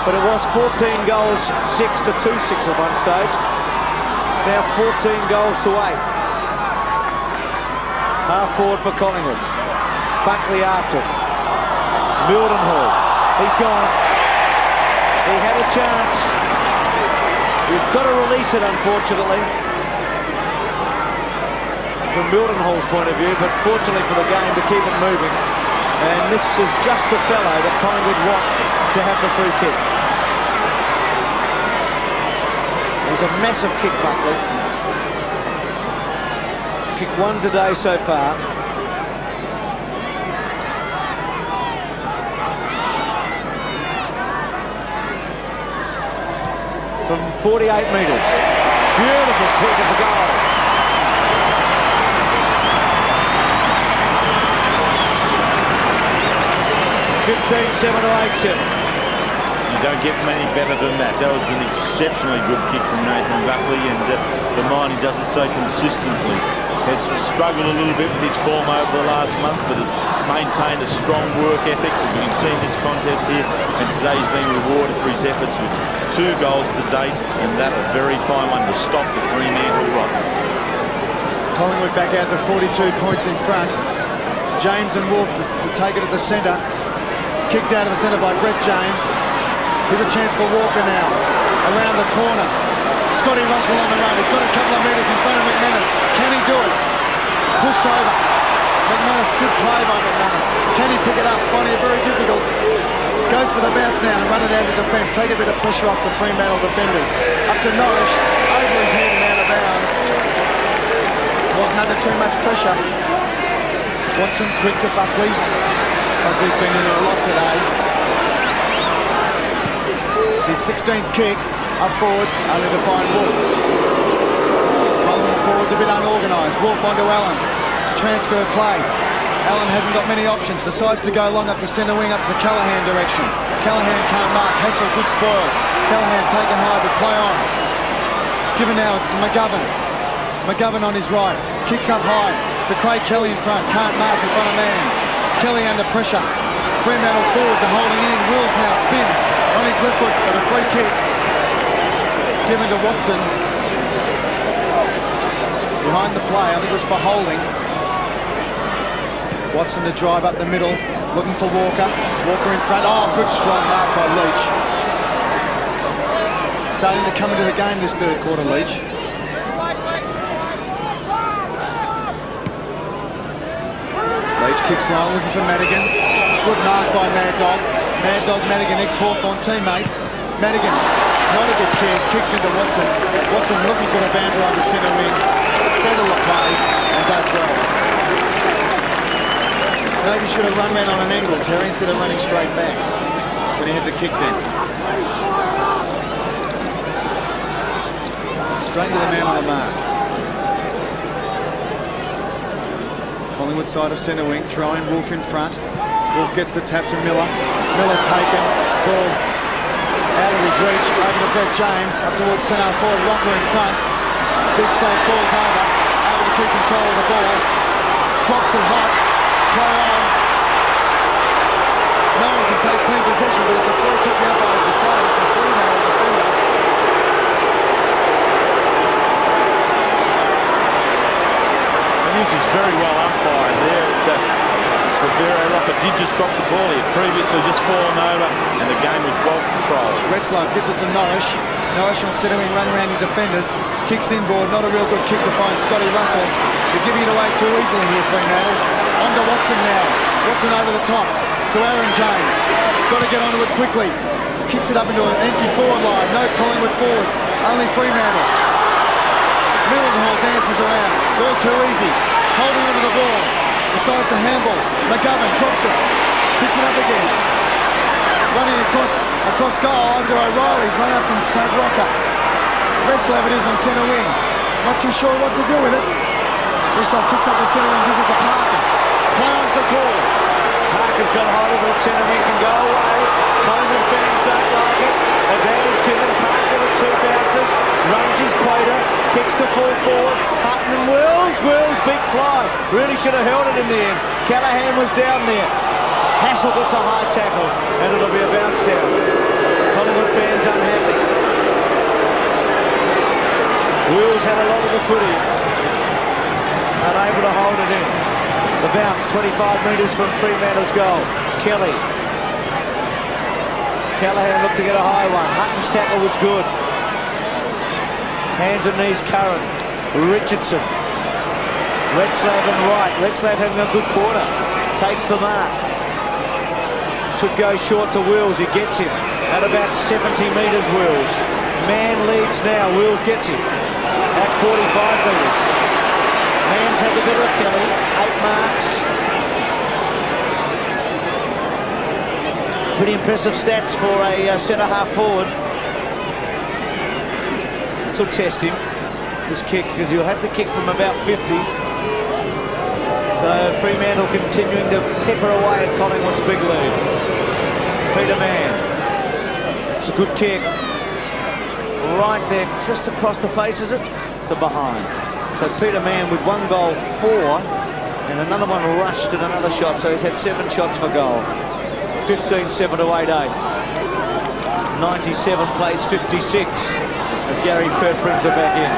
But it was 14 goals, 6 to 2-6 at one stage. Now 14 goals to 8. Half forward for Collingwood. Buckley after it. Mildenhall. He's gone. He had a chance. We've got to release it, unfortunately, from Mildenhall's point of view, but fortunately for the game to keep it moving. And this is just the fellow that Collingwood want to have the free kick. He's a massive kick, Buckley. Kick 1 today so far. From 48 metres. Beautiful kick as a goal. 15-7 to 8-7. You don't get many better than that. That was an exceptionally good kick from Nathan Buckley, and for mine, he does it so consistently. Has struggled a little bit with his form over the last month, but has maintained a strong work ethic, as we can see in this contest here, and today he's been rewarded for his efforts with 2 goals to date, and that a very fine one to stop the Fremantle rot. Collingwood back out to 42 points in front. James and Wolf to take it at the centre. Kicked out of the centre by Brett James. Here's a chance for Walker now. Around the corner. Scotty Russell on the run. He's got a couple of metres in front of McManus. Can he do it? Pushed over. McManus, good play by McManus. Can he pick it up? Finding it very difficult. Goes for the bounce now and run it out of defence. Take a bit of pressure off the Fremantle defenders. Up to Norris. Over his head and out of bounds. Wasn't under too much pressure. Watson quick to Buckley. Buckley's been in it a lot today. It's his 16th kick. Up forward, only to find Wolf. Collingwood forward's a bit unorganised. Wolf onto Allen to transfer play. Allen hasn't got many options. Decides to go long up to centre wing, up to the Callaghan direction. Callaghan can't mark. Hassel, good spoil. Callaghan taken high, but play on. Given now to McGovern. McGovern on his right. Kicks up high for Craig Kelly in front. Can't mark in front of man. Kelly under pressure. Fremantle forwards are holding in. Wills now spins on his left foot, but a free kick given to Watson. You behind the play. I think it was for holding. Watson to drive up the middle, looking for Walker. Walker in front. Oh, good strong mark by Leach. Starting to come into the game this third quarter, Leach. Leach kicks long, looking for Madigan. Good mark by Mad Dog. Mad Dog Madigan, ex-Hawthorn teammate. Madigan, not a good kid, kicks into Watson. Watson looking for the boundary line to centre wing. Settle the play and does well. Maybe should have run round on an angle, Terry, instead of running straight back when he had the kick then. Straight to the man on the mark. Collingwood side of centre wing, throwing Wolf in front. Wolf gets the tap to Miller. Miller taken, ball out of his reach, over to Brett James, up towards centre forward, Rocker in front. Big save, falls over, able to keep control of the ball. Crops it hot, play on. No one can take clean possession, but it's a free kick. The umpires decided to Fremantle defender. And this is very well umpired there. Severo Rocker did just drop the ball. He had previously just fallen over, and the game was well controlled. Retzlaff gives it to Norrish. Norrish on centering, run around the defenders. Kicks inboard, not a real good kick to find Scotty Russell. They're giving it away too easily here, Fremantle. On to Watson now. Watson over the top to Aaron James. Got to get onto it quickly. Kicks it up into an empty forward line. No Collingwood forwards, only Fremantle. Mildenhall dances around. All too easy. Holding onto the ball. Decides to handball. McGovern drops it. Picks it up again. Running across goal over to O'Reilly's run out from St. Rocker. Retzlaff it is on centre wing. Not too sure what to do with it. Retzlaff kicks up the centre wing, gives it to Parker. Play on's the call. Parker's got hold of it. Centre wing can go away. Collingwood fans don't like it. Advantage given. Parker with two bounces. Runs his quota. Kicks to full forward. Hutton and Wills. Wills, big fly. Really should have held it in the end. Callaghan was down there. Hassel gets a high tackle. And it'll be a bounce down. Collingwood fans unhappy. Wills had a lot of the footy. Unable to hold it in. The bounce, 25 metres from Fremantle's goal. Kelly. Callaghan looked to get a high one. Hutton's tackle was good. Hands and knees, Curran. Richardson. Retzlaff and Wright. Retzlaff having a good quarter. Takes the mark. Should go short to Wills. He gets him at about 70 metres, Wills. Mann leads now. Wills gets him at 45 metres. Mann's had the better of Kelly. 8 marks. Pretty impressive stats for a centre-half forward. This will test him, this kick, because he'll have to kick from about 50. So Fremantle continuing to pepper away at Collingwood's big lead. Peter Mann. It's a good kick. Right there, just across the face, is it? To behind. So Peter Mann with 1 goal, 4, and another one rushed at another shot. So he's had 7 shots for goal. 15-7 to 8-8. 97 plays 56 as Gary Pert brings it back in.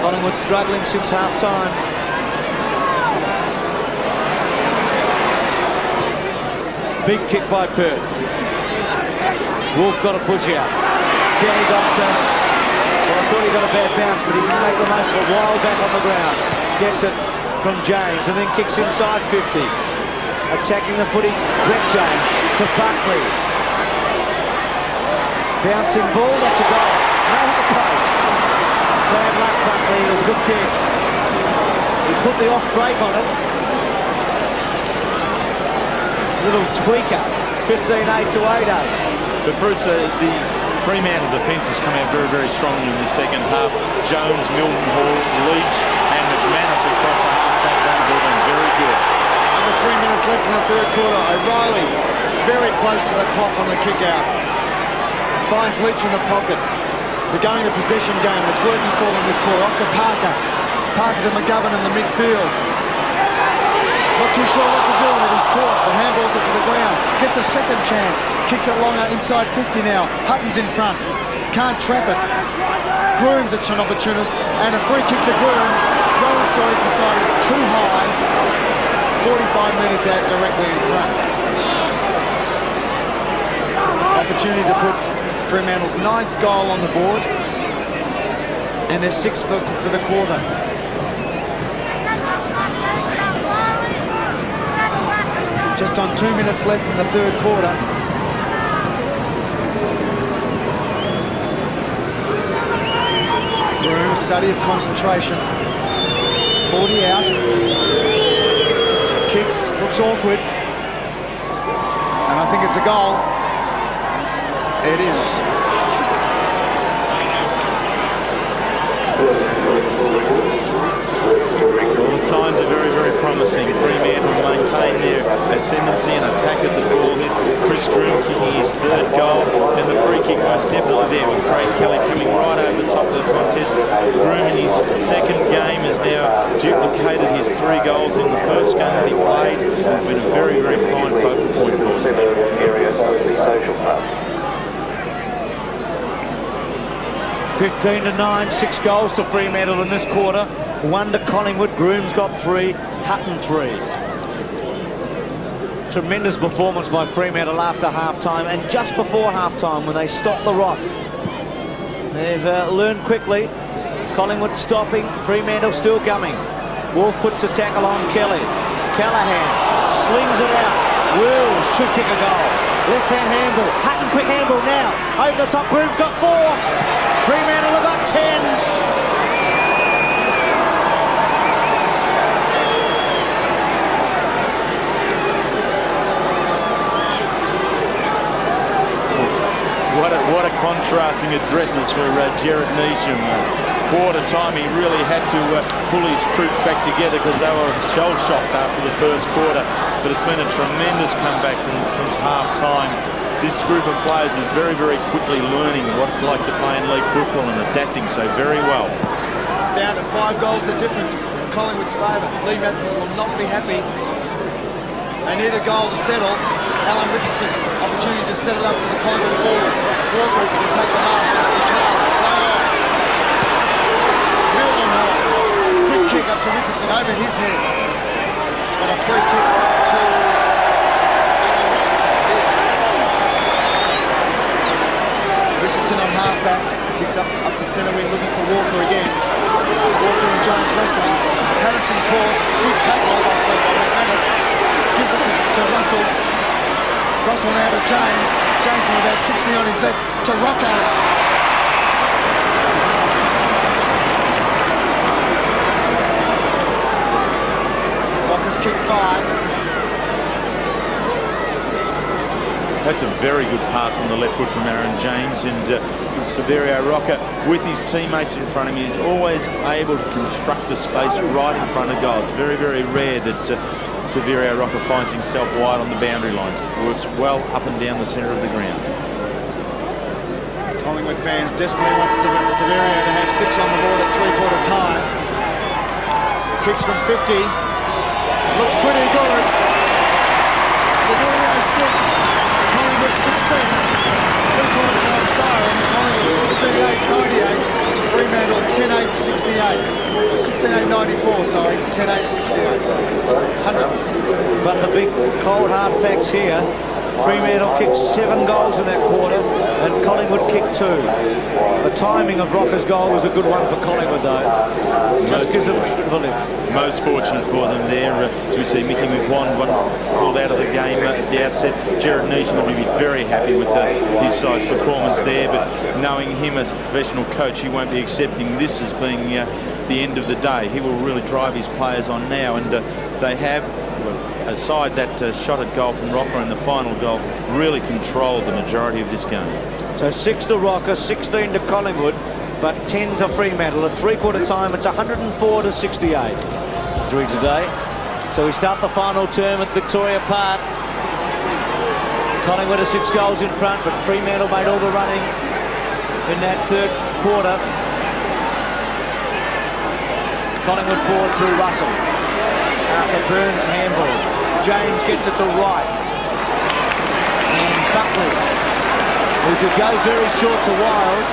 Collingwood struggling since half-time. Big kick by Pert. Wolf got a push out. Kelly got well, I thought he got a bad bounce, but he didn't make the most of it. Wild back on the ground. Gets it from James and then kicks inside 50. Attacking the footy, Brett James to Buckley. Bouncing ball, that's a goal. No hit the post. Bad luck, Buckley. It was a good kick. He put the off break on it. Little tweaker. 15-8 to 8-8. But Bruce, the Fremantle defence has come out very, very strongly in the second half. Jones, Mildenhall, Leach and McManus across the half-back line have all been very good. Under 3 minutes left in the third quarter. O'Reilly very close to the clock on the kick-out. Finds Leach in the pocket. They're going the possession game. It's working for them this quarter. Off to Parker. Parker to McGovern in the midfield. Not too sure what to do with it. He's caught, but handballs it to the ground. Gets a second chance. Kicks it longer inside 50 now. Hutton's in front. can't trap it. Groom's an opportunist, and a free kick to Groom. Rowan Sawyer's decided too high. 45 metres out, directly in front. Opportunity to put Fremantle's 9th goal on the board, and their 6th for the quarter. Just on 2 minutes left in the 3rd quarter. Groom, study of concentration. 40 out. Kicks, looks awkward. And I think it's a goal. It is. Well, the signs are very, very promising. Fremantle maintain their ascendancy and attack at the ball here. Chris Groom kicking his 3rd goal, and the free kick most definitely there with Craig Kelly coming right over the top of the contest. Groom in his 2nd game has now duplicated his 3 goals in the 1st game that he played. It's been a very, very fine focal point for him. 15-9, 6 goals to Fremantle in this quarter. 1 to Collingwood. Groom's got 3, Hutton 3. Tremendous performance by Fremantle after half-time, and just before half-time when they stopped the rot. They've learned quickly. Collingwood stopping, Fremantle still coming. Wolf puts a tackle on Kelly. Callaghan slings it out. Wills should kick a goal. Left-hand handball. Hutton quick handball now. Over the top, Groom's got 4. Fremantle have got 10. What a contrasting addresses for Jared Neesham. Quarter time, he really had to pull his troops back together because they were shell-shocked after the 1st quarter. But it's been a tremendous comeback since half-time. This group of players is very, very quickly learning what it's like to play in league football and adapting so very well. Down to 5 goals the difference in Collingwood's favour. Lee Matthews will not be happy. They need a goal to settle. Alan Richardson, opportunity to set it up for the Collingwood forwards. Walker, if he can take the mark. He can't. It's play on. Milton Hall. Quick kick up to Richardson over his head. But a free kick to Alan Richardson. It is. Richardson on half-back. Kicks up to centre wing, looking for Walker again. Walker and Jones wrestling. Patterson caught. Good tackle by McManus. Gives it to Russell. Russell now to James. James from about 60 on his left to Rocker. Rocker's kick 5. That's a very good pass on the left foot from Aaron James, and Severio Rocker with his teammates in front of him is always able to construct a space right in front of goal. It's very, very rare that Severio Rocker finds himself wide on the boundary lines. Works well up and down the centre of the ground. Collingwood fans desperately want Severio to have 6 on the board at 3-quarter time. Kicks from 50. Looks pretty good. Severio 6. Collingwood 16. 3-quarter time siren. Collingwood 16-8-98 to Fremantle 10-8-68. 16-8-94, sorry. 10-8-68. 100. But the big cold hard facts here, Fremantle kicked 7 goals in that quarter and Collingwood kicked 2. The timing of Rocker's goal was a good one for Collingwood though. Just gives them a bit of a lift. Most fortunate for them there. As we see Mickey McWan pulled out of the game at the outset. Jared Neesham will be very happy with his side's performance there, but knowing him as a professional coach, he won't be accepting this as being the end of the day. He will really drive his players on now, and they have, aside that shot at goal from Rocker in the final goal, really controlled the majority of this game. So 6 to Rocker, 16 to Collingwood, but 10 to Fremantle. At 3-quarter time, it's 104-68 during today. So we start the final term at Victoria Park. Collingwood are 6 goals in front, but Fremantle made all the running in that 3rd quarter. Collingwood forward through Russell. After Burns' handball, James gets it to Wright. And Buckley, who could go very short to Wild,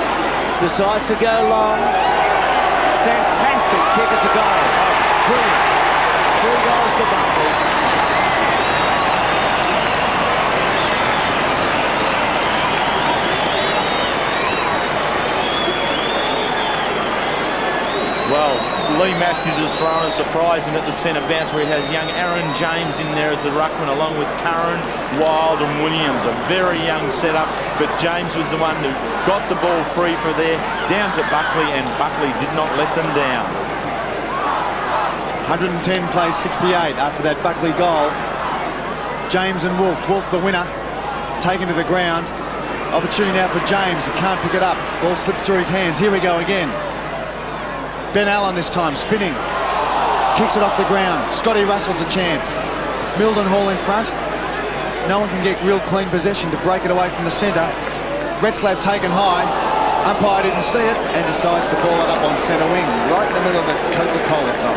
Decides to go long. Fantastic kick. It's a goal. Brilliant. 3 goals to Buckley. Well, Lee Matthews has thrown a surprise in at the centre bounce where he has young Aaron James in there as the ruckman along with Curran, Wild and Williams. A very young setup, but James was the one who got the ball free for there, down to Buckley, and Buckley did not let them down. 110 plays 68 after that Buckley goal. James and Wolf. Wolf the winner, taken to the ground. Opportunity now for James. He can't pick it up. Ball slips through his hands. Here we go again. Ben Allen this time, spinning. Kicks it off the ground. Scotty Russell's a chance. Milden Hall in front. No one can get real clean possession to break it away from the centre. Retzlaff taken high. Umpire didn't see it and decides to ball it up on centre wing, right in the middle of the Coca-Cola sign.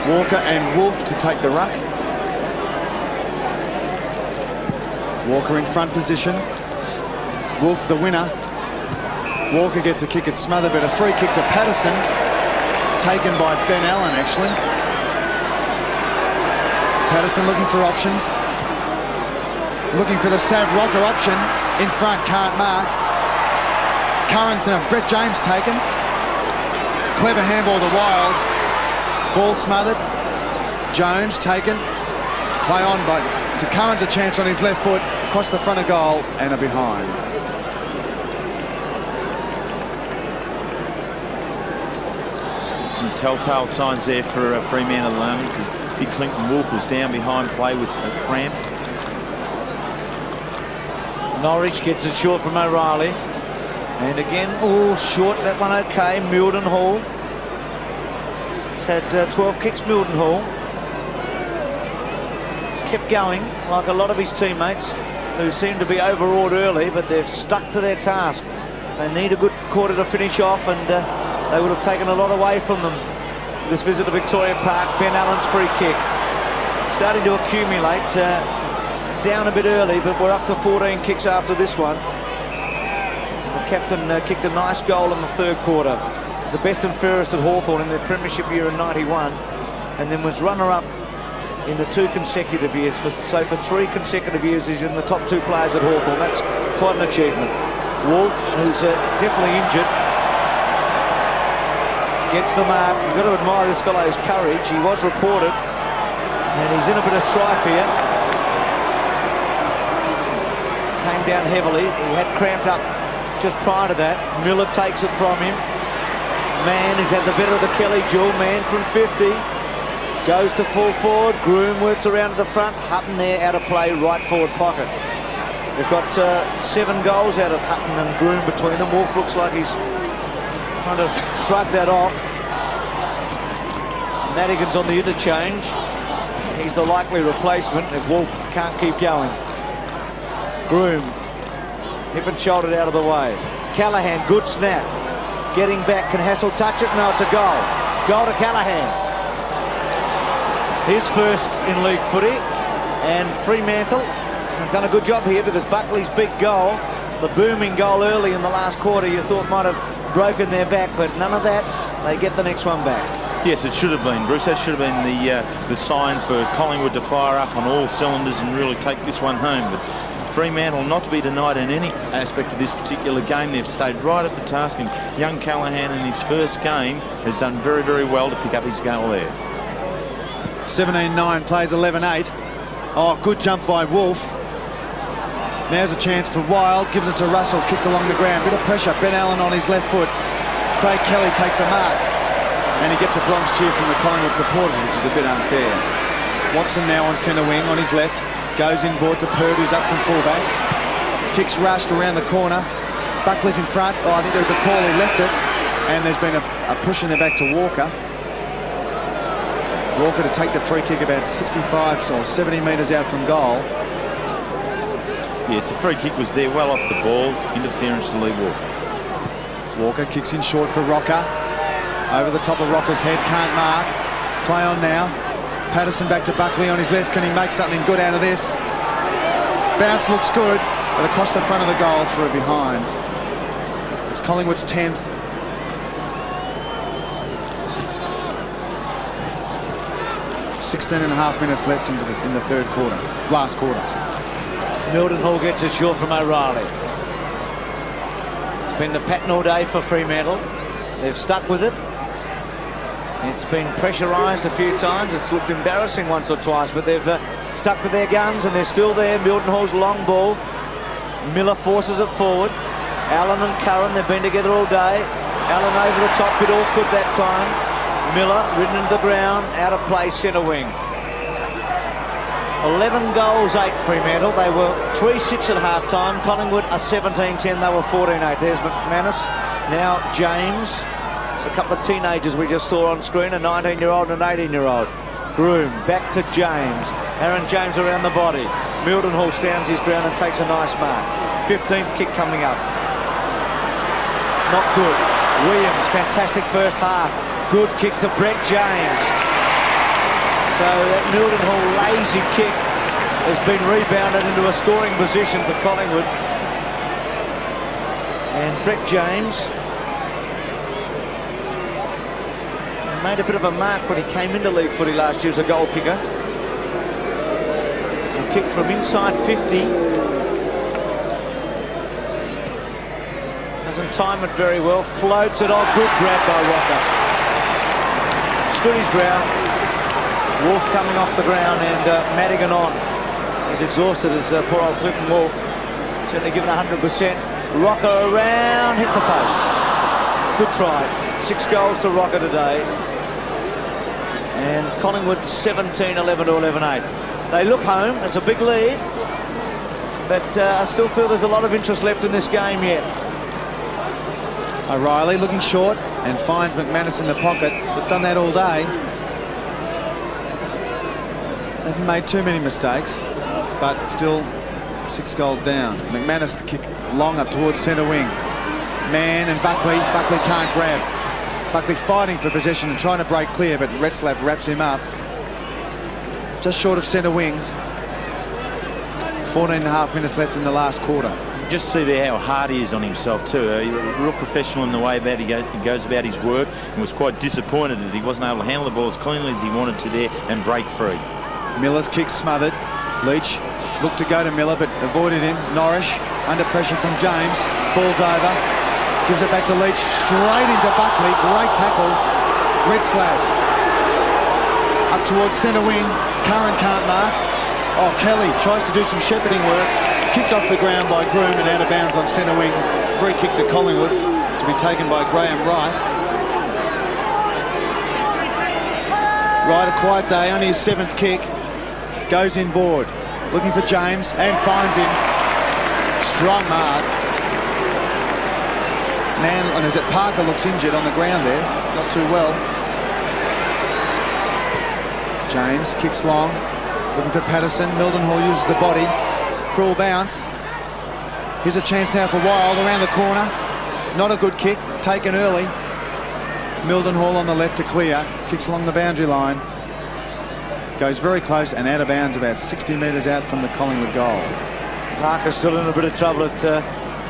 Walker and Wolf to take the ruck. Walker in front position. Wolf the winner. Walker gets a kick at smothered, but a free kick to Patterson. Taken by Ben Allen, actually. Patterson looking for options. Looking for the Sav Rocker option. In front, can't mark. Curran, Brett James taken. Clever handball to Wild. Ball smothered. Jones taken. Play on by to Curran's a chance on his left foot. Across the front of goal and a behind. Some telltale signs there for Fremantle at the moment because Big Clinton Wolf was down behind play with a cramp. Norwich gets it short from O'Reilly. And again, oh, short, that one okay. Milden Hall. He's had 12 kicks, Milden Hall. He's kept going, like a lot of his teammates, who seem to be overawed early, but they've stuck to their task. They need a good quarter to finish off, and they would have taken a lot away from them this visit to Victoria Park. Ben Allen's free kick starting to accumulate. Down a bit early, but we're up to 14 kicks after this one. The captain kicked a nice goal in the 3rd quarter. He's the best and fairest at Hawthorn in their premiership year in '91, and then was runner-up in the 2 consecutive years. So for 3 consecutive years, he's in the top 2 players at Hawthorn. That's quite an achievement. Wolf, who's definitely injured, gets the mark. You've got to admire this fellow's courage. He was reported, and he's in a bit of strife here. Came down heavily. He had cramped up just prior to that. Miller takes it from him. Mann has had the better of the Kelly duel. Mann from 50. Goes to full forward. Groom works around to the front. Hutton there out of play, right forward pocket. They've got 7 goals out of Hutton and Groom between them. Wolf looks like he's trying to shrug that off. Madigan's on the interchange. He's the likely replacement if Wolf can't keep going. Groom, hip and shouldered out of the way. Callaghan, good snap. Getting back, can Hassel touch it? No, it's a goal. Goal to Callaghan. His first in league footy. And Fremantle have done a good job here because Buckley's big goal, the booming goal early in the last quarter, you thought might have broken their back, but none of that. They get the next one back. Yes, it should have been, Bruce. That should have been the sign for Collingwood to fire up on all cylinders and really take this one home. But Fremantle not to be denied in any aspect of this particular game. They've stayed right at the task, and young Callaghan in his first game has done very, very well to pick up his goal there. 17-9, plays 11-8. Oh, good jump by Wolf. Now's a chance for Wild, gives it to Russell, kicked along the ground. Bit of pressure, Ben Allen on his left foot. Craig Kelly takes a mark, and he gets a Bronx cheer from the Collingwood supporters, which is a bit unfair. Watson now on centre wing, on his left. Goes inboard to Perd, who's up from fullback. Kicks rushed around the corner. Buckley's in front. Oh, I think there was a call, he left it. And there's been a push in the back to Walker. Walker to take the free kick about 65 or 70 metres out from goal. Yes, the free kick was there, well off the ball. Interference to Lee Walker. Walker kicks in short for Rocker. Over the top of Rocker's head, can't mark. Play on now. Patterson back to Buckley on his left. Can he make something good out of this? Bounce looks good, but across the front of the goal through behind. It's Collingwood's 10th. .5 minutes left in the third quarter, last quarter. Mildenhall gets it short from O'Reilly. It's been the pattern all day for Fremantle. They've stuck with it. It's been pressurised a few times. It's looked embarrassing once or twice, but they've stuck to their guns and they're still there. Mildenhall's long ball. Miller forces it forward. Allen and Curran, they've been together all day. Allen over the top, bit awkward that time. Miller ridden into the ground, out of play, centre wing. 11 goals, 8 Fremantle. They were 3-6 at half-time. Collingwood are 17-10, they were 14-8. There's McManus, now James. It's a couple of teenagers we just saw on screen, a 19-year-old and an 18-year-old. Groom, back to James. Aaron James around the body. Mildenhall stands his ground and takes a nice mark. 15th kick coming up. Not good. Williams, fantastic first half. Good kick to Brett James. So that Mildenhall lazy kick has been rebounded into a scoring position for Collingwood. And Brett James made a bit of a mark when he came into league footy last year as a goal kicker. A kick from inside 50. Doesn't time it very well. Floats it. Oh, good grab by Rocker. Stood his ground. Wolf coming off the ground and Madigan on. He's exhausted as poor old Clinton Wolf. Certainly given 100%. Rocker around, hits the post. Good try. 6 goals to Rocker today. And Collingwood 17-11 to 11-8. They look home. It's a big lead. But I still feel there's a lot of interest left in this game yet. O'Reilly looking short and finds McManus in the pocket. They've done that all day. They haven't made too many mistakes, but still 6 goals down. McManus to kick long up towards centre wing. Mann and Buckley. Buckley can't grab. Buckley fighting for possession and trying to break clear, but Retzlaff wraps him up. Just short of centre wing. 14.5 minutes left in the last quarter. Just see there how hard he is on himself too. He's a real professional in the way about he goes about his work, and was quite disappointed that he wasn't able to handle the ball as cleanly as he wanted to there and break free. Miller's kick smothered. Leach looked to go to Miller but avoided him. Norrish under pressure from James, falls over, gives it back to Leach, straight into Buckley. Great tackle. Retzlaff up towards centre wing. Curran can't mark. Oh, Kelly tries to do some shepherding work. Kicked off the ground by Groom and out of bounds on centre wing. Free kick to Collingwood to be taken by Graham Wright. Wright, a quiet day, only his 7th kick. Goes inboard, looking for James and finds him. Strong mark. Man, and is it Parker looks injured on the ground there, not too well. James kicks long, looking for Patterson. Mildenhall uses the body. Cruel bounce. Here's a chance now for Wild around the corner. Not a good kick, taken early. Mildenhall on the left to clear. Kicks along the boundary line. Goes very close and out of bounds about 60 metres out from the Collingwood goal. Parker's still in a bit of trouble at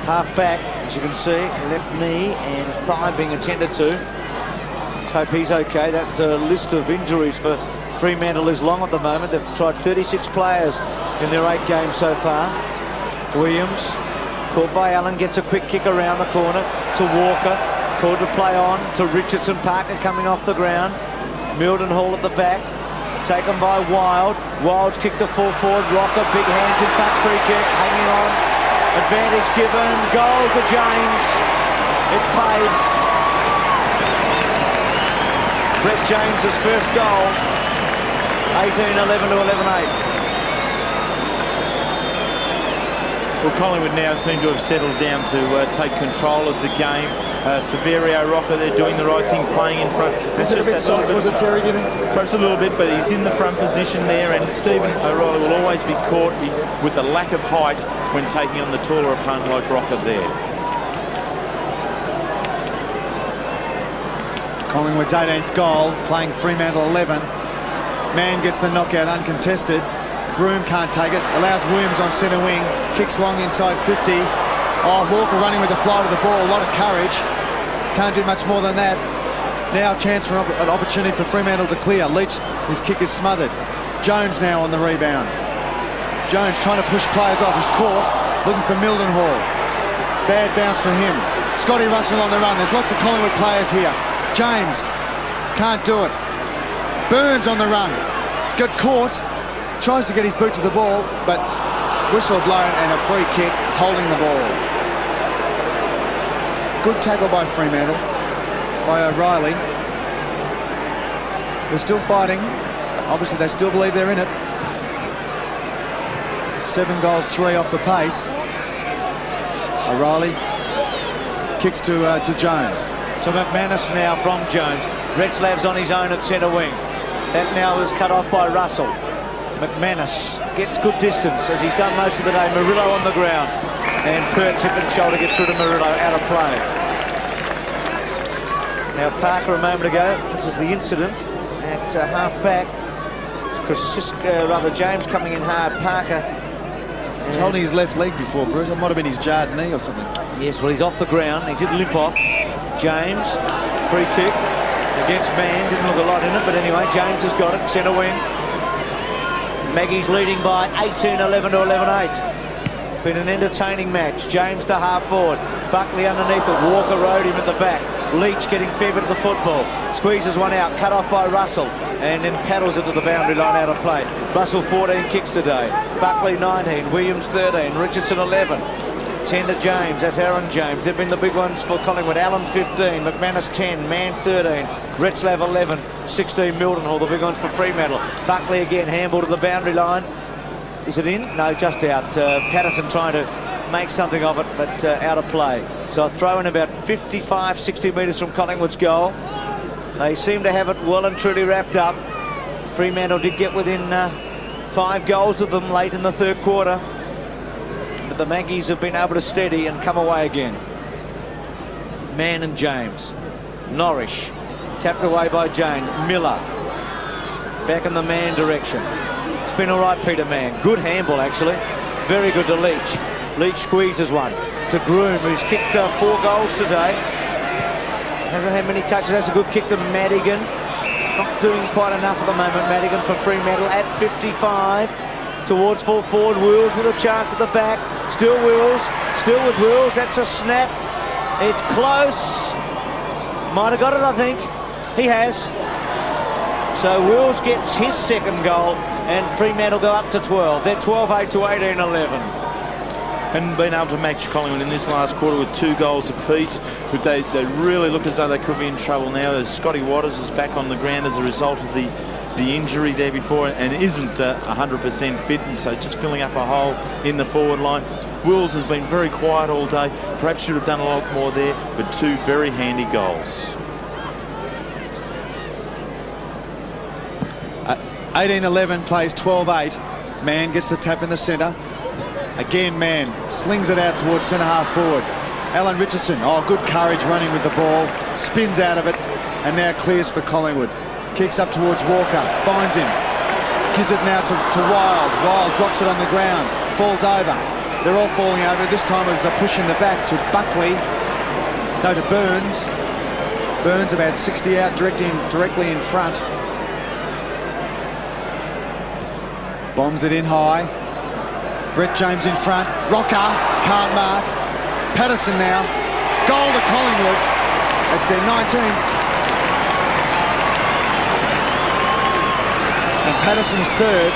half back. As you can see, left knee and thigh being attended to. Let's hope he's okay. That list of injuries for Fremantle is long at the moment. They've tried 36 players in their 8 games so far. Williams, caught by Allen, gets a quick kick around the corner to Walker. Called to play on to Richardson. Parker coming off the ground. Mildenhall at the back. Taken by Wild. Wild's kicked to full forward. Rocker, big hands in front, free kick, hanging on. Advantage given. Goal to James. It's paid. Brett James's first goal. 18-11 to 11-8. Well, Collingwood now seem to have settled down to take control of the game. Severio, Rocker, they're doing the right thing, playing in front. Is it a bit soft, was it, Terry, do you think? Perhaps a little bit, but he's in the front position there, and Stephen O'Reilly will always be caught with a lack of height when taking on the taller opponent like Rocker there. Collingwood's 18th goal, playing Fremantle 11. Man gets the knockout uncontested. Groom can't take it. Allows Williams on centre wing. Kicks long inside 50. Oh, Walker running with the flight of the ball. A lot of courage. Can't do much more than that. Now a chance for an opportunity for Fremantle to clear. Leach, his kick is smothered. Jones now on the rebound. Jones trying to push players off. He's caught. Looking for Mildenhall. Bad bounce for him. Scotty Russell on the run. There's lots of Collingwood players here. James can't do it. Burns on the run. Got caught. Tries to get his boot to the ball, but whistle blown and a free kick holding the ball. Good tackle by Fremantle, by O'Reilly. They're still fighting. Obviously, they still believe they're in it. 7 goals, 3 off the pace. O'Reilly kicks to Jones. To McManus now from Jones. Retzlav's on his own at centre wing. That now is cut off by Russell. McManus gets good distance, as he's done most of the day. Murillo on the ground. And Pert's hip and shoulder gets through to Murillo, out of play. Now Parker a moment ago, this is the incident at half-back. James coming in hard. Parker. He's holding his left leg before, Bruce. It might have been his jarred knee or something. Yes, well, he's off the ground. He did limp off. James, free kick against Man. Didn't look a lot in it, but anyway, James has got it. Centre wing. Maggie's leading by 18-11 to 11-8. Been an entertaining match. James to half forward. Buckley underneath it. Walker rode him at the back. Leach getting fair bit of the football. Squeezes one out. Cut off by Russell. And then paddles it to the boundary line, out of play. Russell 14 kicks today. Buckley 19. Williams 13. Richardson 11. 10 to James. That's Aaron James. They've been the big ones for Collingwood. Allen 15. McManus 10. Man 13. Retzlav 11. 16 Mildenhall. The big ones for Fremantle. Buckley again. Handball to the boundary line. Is it in? No, just out. Patterson trying to make something of it, but out of play. So a throw in about 55, 60 metres from Collingwood's goal. They seem to have it well and truly wrapped up. Fremantle did get within 5 goals of them late in the third quarter. But the Maggies have been able to steady and come away again. Man and James. Norrish. Tapped away by James. Miller. Back in the Man direction. It's been all right, Peter Mann. Good handball, actually. Very good to Leach. Leach squeezes one to Groom, who's kicked 4 goals today. Hasn't had many touches. That's a good kick to Madigan. Not doing quite enough at the moment, Madigan, for Fremantle at 55. Towards full forward. Wills with a chance at the back. Still Wills. Still with Wills. That's a snap. It's close. Might have got it, I think. He has. So Wills gets his second goal, and Fremantle go up to 12. They're 12-8 to 18-11. And been able to match Collingwood in this last quarter with 2 goals apiece. But they really look as though they could be in trouble now, as Scotty Waters is back on the ground as a result of the injury there before, and isn't 100% fit, and so just filling up a hole in the forward line. Wills has been very quiet all day. Perhaps should have done a lot more there, but 2 very handy goals. 18-11 plays 12-8. Man gets the tap in the centre. Again, Man slings it out towards centre half forward. Alan Richardson, oh, good courage running with the ball. Spins out of it and now clears for Collingwood. Kicks up towards Walker, finds him. Gives it now to Wild. Wild drops it on the ground, falls over. They're all falling over. This time it was a push in the back to Buckley. No, to Burns. Burns about 60 out, directly in front. Bombs it in high. Brett James in front. Rocker can't mark. Patterson now. Goal to Collingwood. That's their 19th. And Patterson's third.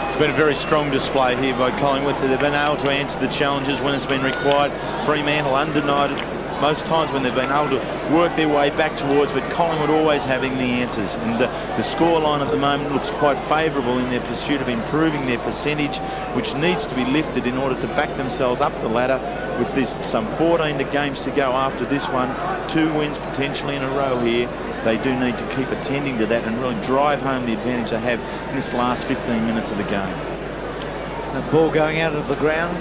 It's been a very strong display here by Collingwood. They've been able to answer the challenges when it's been required. Fremantle undenied most times when they've been able to work their way back towards, but Collingwood always having the answers. And the scoreline at the moment looks quite favourable in their pursuit of improving their percentage, which needs to be lifted in order to back themselves up the ladder. With this some 14 games to go after this one, 2 wins potentially in a row here. They do need to keep attending to that and really drive home the advantage they have in this last 15 minutes of the game. The ball going out of the ground.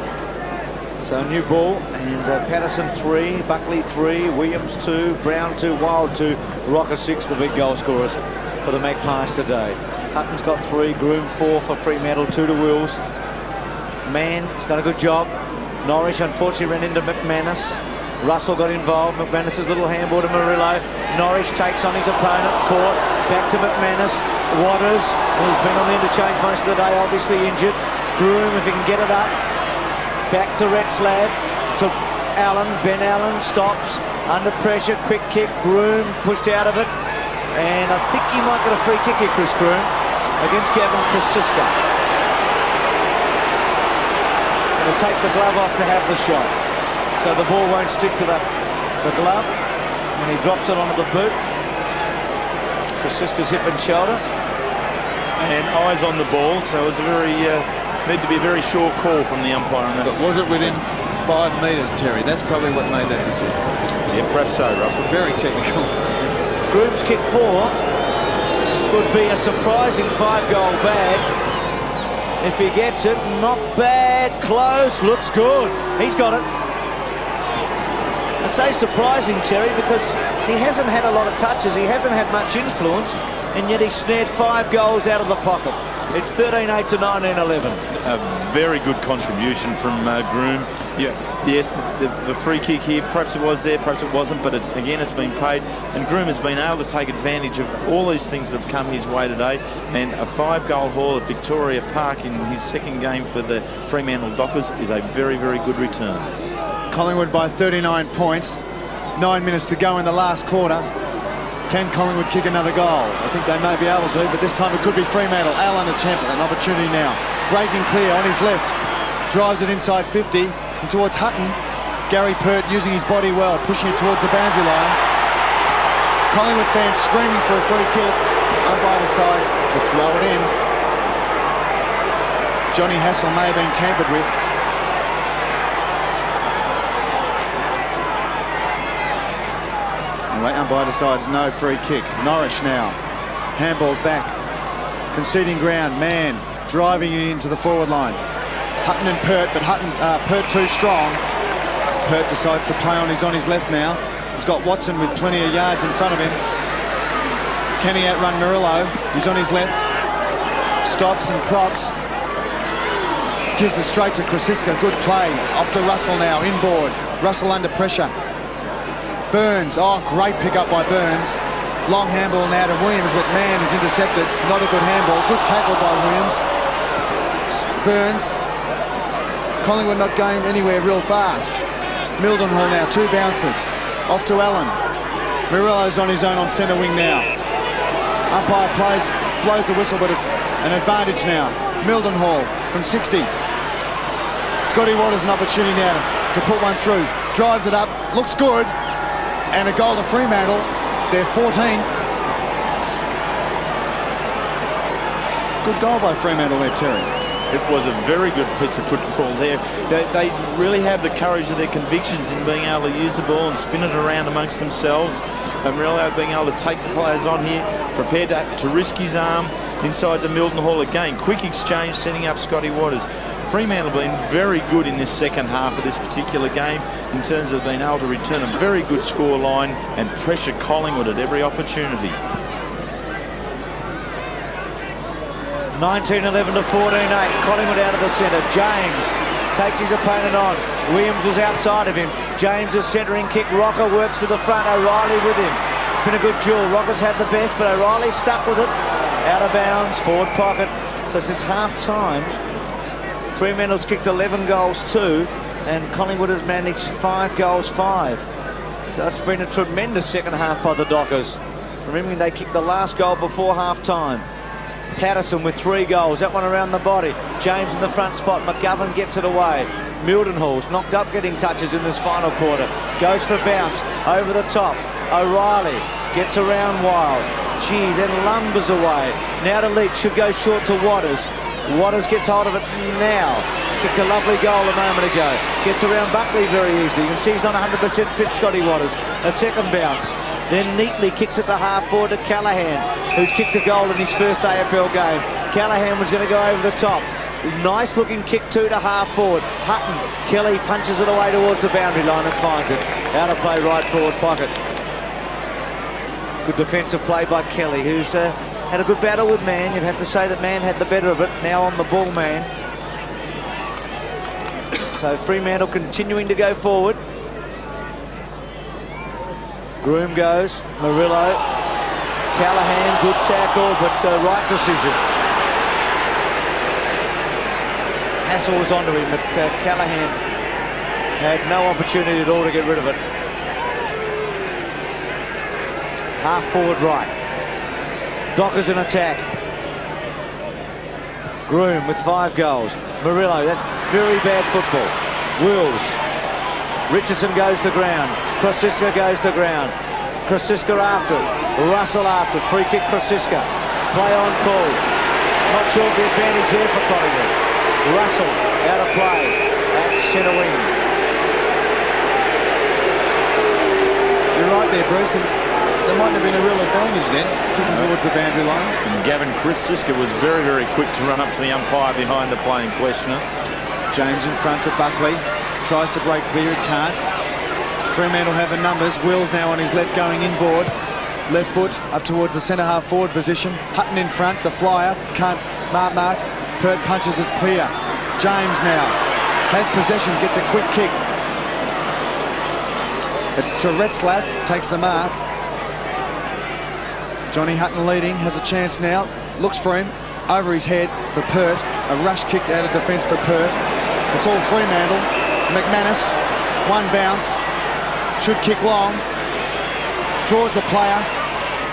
So new ball, and Patterson 3, Buckley 3, Williams 2, Brown 2, Wild 2, Rocker 6, the big goal scorers for the Magpies today. Hutton's got 3, Groom 4 for Fremantle, 2 to Wills. Mann's done a good job. Norwich unfortunately ran into McManus. Russell got involved. McManus' little handball to Murillo. Norwich takes on his opponent. Caught. Back to McManus. Waters, who's been on the interchange most of the day, obviously injured. Groom, if he can get it up. Back to Retzlaff. To Allen. Ben Allen stops. Under pressure. Quick kick. Groom pushed out of it. And I think he might get a free kick here, Chris Groom, against Gavin Krasiska. Going to take the glove off to have the shot. So the ball won't stick to the glove, and he drops it onto the boot. Krasiska's hip and shoulder. And eyes on the ball, so it was a very, need to be a very sure call from the umpire on that. But was it within 5 metres, Terry? That's probably what made that decision. Yeah, perhaps so, Russell. Very technical. Groom's kick 4. This would be a surprising 5-goal bag. If he gets it, not bad, close, looks good. He's got it. I say surprising, Terry, because he hasn't had a lot of touches, he hasn't had much influence, and yet he snared 5 goals out of the pocket. It's 13-8 to 19-11. A very good contribution from Groom. Yeah, yes, the free kick here, perhaps it was there, perhaps it wasn't, but it's been paid, and Groom has been able to take advantage of all these things that have come his way today, and a 5-goal haul at Victoria Park in his second game for the Fremantle Dockers is a very, very good return. Collingwood by 39 points. 9 minutes to go in the last quarter. Can Collingwood kick another goal? I think they may be able to, but this time it could be Fremantle. Allen a champion, an opportunity now. Breaking clear on his left. Drives it inside 50 and towards Hutton. Gary Pert using his body well, pushing it towards the boundary line. Collingwood fans screaming for a free kick. Umpire decides to throw it in. Johnny Hassel may have been tampered with. Anyway, umpire decides no free kick. Norwich now. Handball's back. Conceding ground. Mann driving it into the forward line. Hutton and Pert, but Pert too strong. Pert decides to play on his left now. He's got Watson with plenty of yards in front of him. Can he outrun Murillo? He's on his left. Stops and props. Gives it straight to Krasiska. Good play. Off to Russell now. Inboard. Russell under pressure. Burns, oh, great pick up by Burns. Long handball now to Williams, but Mann is intercepted. Not a good handball. Good tackle by Williams. Burns. Collingwood not going anywhere real fast. Mildenhall now, 2 bounces. Off to Allen. Murillo's on his own on centre wing now. Umpire blows the whistle, but it's an advantage now. Mildenhall from 60. Scotty Waters an opportunity now to put one through. Drives it up, looks good. And a goal to Fremantle, their 14th. Good goal by Fremantle there, Terry. It was a very good piece of football there. They really have the courage of their convictions in being able to use the ball and spin it around amongst themselves. And really being able to take the players on here, prepared to risk his arm inside to Mildenhall again. Quick exchange, setting up Scotty Waters. Fremantle have been very good in this second half of this particular game in terms of being able to return a very good score line and pressure Collingwood at every opportunity. 19-11 to 14-8. Collingwood out of the centre. James takes his opponent on. Williams was outside of him. James is centering kick. Rocker works to the front. O'Reilly with him. It's been a good duel. Rocker's had the best, but O'Reilly's stuck with it. Out of bounds, forward pocket. So since half-time, Fremantle's kicked 11 goals 2, and Collingwood has managed 5 goals 5. So it's been a tremendous second half by the Dockers. Remembering they kicked the last goal before half-time. Patterson with 3 goals, that one around the body. James in the front spot, McGovern gets it away. Mildenhall's knocked up getting touches in this final quarter. Goes for bounce, over the top. O'Reilly gets around Wild. Gee, then lumbers away. Now to Leach, should go short to Waters. Waters gets hold of it now. Kicked a lovely goal a moment ago. Gets around Buckley very easily. You can see he's not 100% fit, Scotty Waters. A second bounce. Then neatly kicks it to half forward to Callaghan, who's kicked a goal in his first AFL game. Callaghan was going to go over the top. Nice looking kick too to half forward. Hutton, Kelly punches it away towards the boundary line and finds it. Out of play, right forward pocket. Good defensive play by Kelly, who's had a good battle with Mann. You'd have to say that Mann had the better of it. Now on the ball, Mann. So Fremantle continuing to go forward. Groom goes, Murillo, Callahan, good tackle, but right decision. Hassel was onto him, but Callahan had no opportunity at all to get rid of it. Half forward right. Docker's in attack. Groom with 5 goals. Murillo, that's very bad football. Wills. Richardson goes to ground. Krosiska goes to ground. Krosiska after it. Russell after it. Free kick Krosiska. Play on call. Not sure of the advantage there for Collingwood. Russell out of play at centre wing. You're right there, Bruce. There mightn't have been a real advantage then, kicking towards the boundary line. And Gavin Krosiska was very, very quick to run up to the umpire behind the play in questioner. James in front to Buckley. Tries to break clear, it can't. Fremantle have the numbers. Will's now on his left going inboard. Left foot up towards the centre half forward position. Hutton in front, the flyer. Can't mark. Pert punches is clear. James now has possession, gets a quick kick. It's Retzlaff, takes the mark. Johnny Hutton leading, has a chance now. Looks for him, over his head for Pert. A rush kick out of defence for Pert. It's all Fremantle. McManus, one bounce. Should kick long. Draws the player.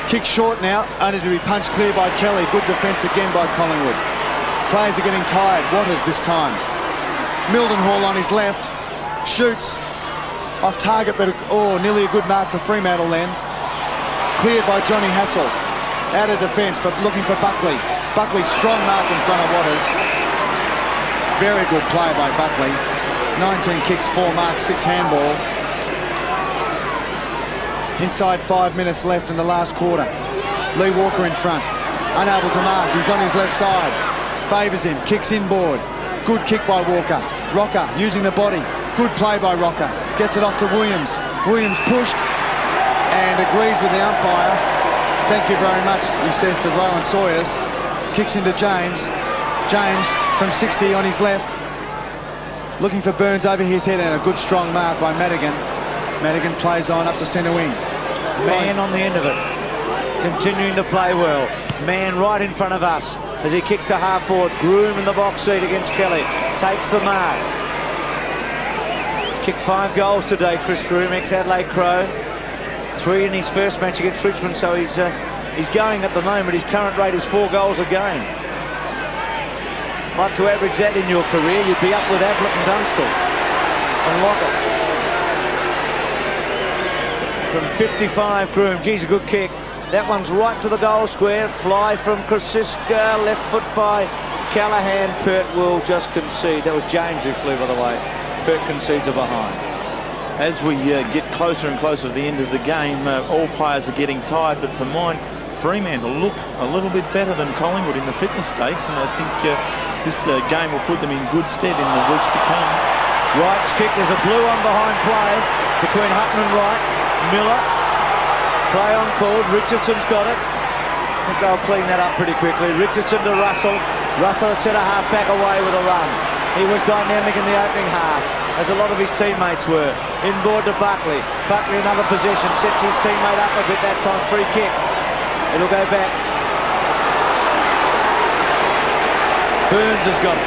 Kick short now, only to be punched clear by Kelly. Good defence again by Collingwood. Players are getting tired. Waters this time. Mildenhall on his left. Shoots. Off target, but nearly a good mark for Fremantle then. Cleared by Johnny Hassel. Out of defence, looking for Buckley. Buckley, strong mark in front of Waters. Very good play by Buckley. 19 kicks, 4 marks, 6 handballs. Inside 5 minutes left in the last quarter. Lee Walker in front. Unable to mark. He's on his left side. Favours him. Kicks inboard. Good kick by Walker. Rocker using the body. Good play by Rocker. Gets it off to Williams. Williams pushed and agrees with the umpire. Thank you very much, he says to Rowan Sawyers. Kicks into James. James from 60 on his left. Looking for Burns over his head, and a good strong mark by Madigan. Madigan plays on up to centre wing. Mann on the end of it. Continuing to play well. Mann right in front of us as he kicks to half forward. Groom in the box seat against Kelly. Takes the mark. He's kicked 5 goals today, Chris Groom, ex-Adelaide Crow. 3 in his first match against Richmond, so he's going at the moment. His current rate is 4 goals a game. Like to average that in your career, you'd be up with Ablett and Dunstall and Lockett. From 55, Groom. Geez, a good kick. That one's right to the goal square. Fly from Krosiska, left foot by Callahan. Pert will just concede. That was James who flew, by the way. Pert concedes a behind. As we get closer and closer to the end of the game, all players are getting tired, but for mine, Fremantle look a little bit better than Collingwood in the fitness stakes, and I think this game will put them in good stead in the weeks to come. Wright's kick, there's a blue on behind play between Hutton and Wright. Miller, play on called, Richardson's got it. I think they'll clean that up pretty quickly. Richardson to Russell. Russell at centre half back away with a run. He was dynamic in the opening half, as a lot of his teammates were. Inboard to Buckley. Buckley another possession, sets his teammate up a bit that time. Free kick. It'll go back. Burns has got it.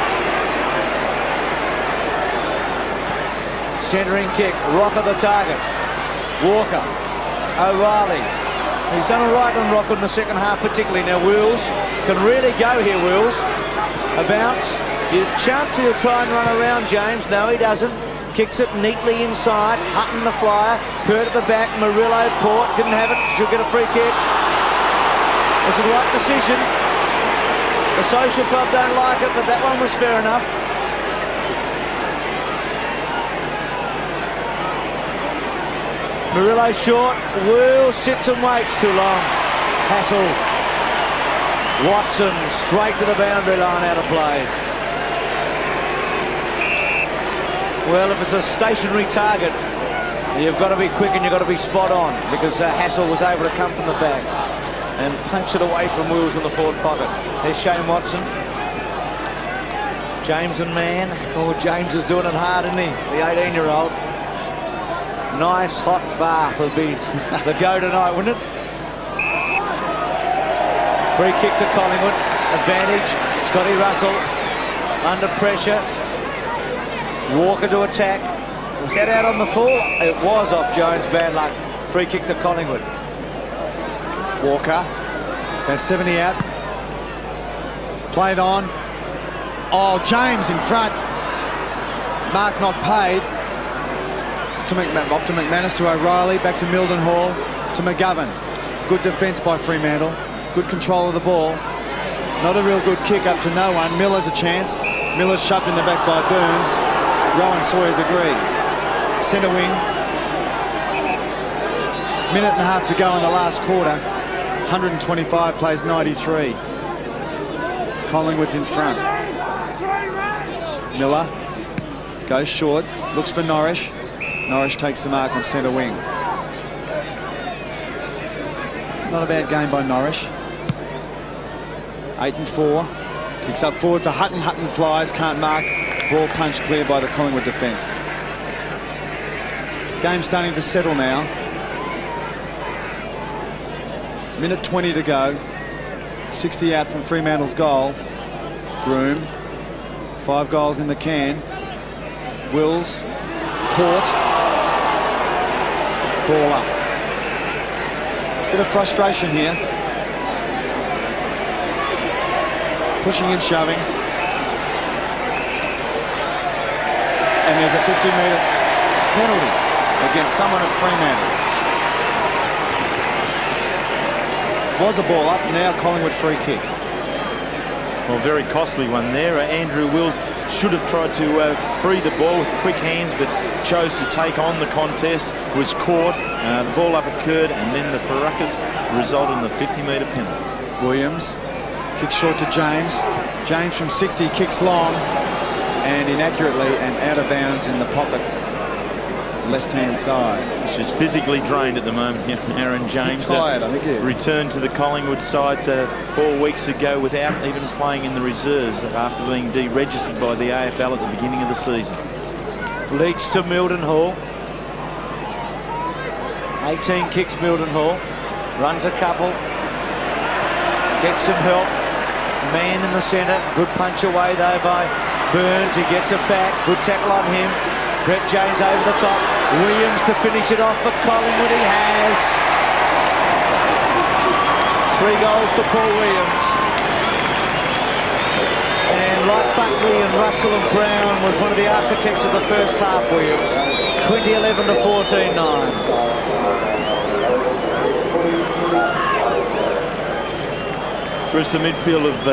Centering kick. Rocker the target. Walker. O'Reilly. He's done all right on Rocker in the second half particularly. Now Wills can really go here, Wills. A bounce. You chance he'll try and run around James. No, he doesn't. Kicks it neatly inside. Hutton the flyer. Pert at the back. Murillo caught. Didn't have it. Should get a free kick. It's the right decision. The social club don't like it, but that one was fair enough. Murillo short. Will sits and waits too long. Hassel. Watson straight to the boundary line, out of play. Well, if it's a stationary target, you've got to be quick and you've got to be spot on, because Hassel was able to come from the back and punch it away from Wills in the forward pocket. There's Shane Watson. James and man. Oh, James is doing it hard, isn't he? The 18-year-old. Nice hot bath would be the go tonight, wouldn't it? Free kick to Collingwood. Advantage. Scotty Russell under pressure. Walker to attack. Was that out on the full? It was off Jones. Bad luck. Free kick to Collingwood. Walker. About 70 out. Played on. Oh, James in front. Mark not paid. Off to McManus, to O'Reilly, back to Mildenhall, to McGovern. Good defence by Fremantle. Good control of the ball. Not a real good kick up to no one. Miller's a chance. Miller's shoved in the back by Burns. Rowan Sawyers agrees. Centre wing. Minute and a half to go in the last quarter. 125 plays 93. Collingwood's in front. Miller goes short, looks for Norrish. Norrish takes the mark on centre wing. Not a bad game by Norrish. 8-4. Kicks up forward for Hutton. Hutton flies, can't mark. Ball punched clear by the Collingwood defence. Game starting to settle now. Minute 20 to go. 60 out from Fremantle's goal. Groom. 5 goals in the can. Wills. Caught. Ball up. Bit of frustration here. Pushing and shoving. And there's a 50-metre penalty against someone at Fremantle. Was a ball up, now Collingwood free kick. Well, very costly one there. Andrew Wills should have tried to free the ball with quick hands, but chose to take on the contest, was caught, the ball up occurred, and then the Farrukas resulted in the 50-metre penalty. Williams kicks short to James. James from 60 kicks long and inaccurately and out of bounds in the pocket, left-hand side. He's just physically drained at the moment here, Aaron James. Tired, I think, yeah. Returned to the Collingwood side 4 weeks ago without even playing in the reserves after being deregistered by the AFL at the beginning of the season. Leach to Mildenhall. 18 kicks Mildenhall. Runs a couple. Gets some help. Man in the centre. Good punch away though by Burns. He gets it back. Good tackle on him. Brett James over the top. Williams to finish it off for Collingwood. He has. 3 goals to Paul Williams. And like Buckley and Russell and Brown, was one of the architects of the first half, Williams. 2011 to 14-9. Bruce, the midfield of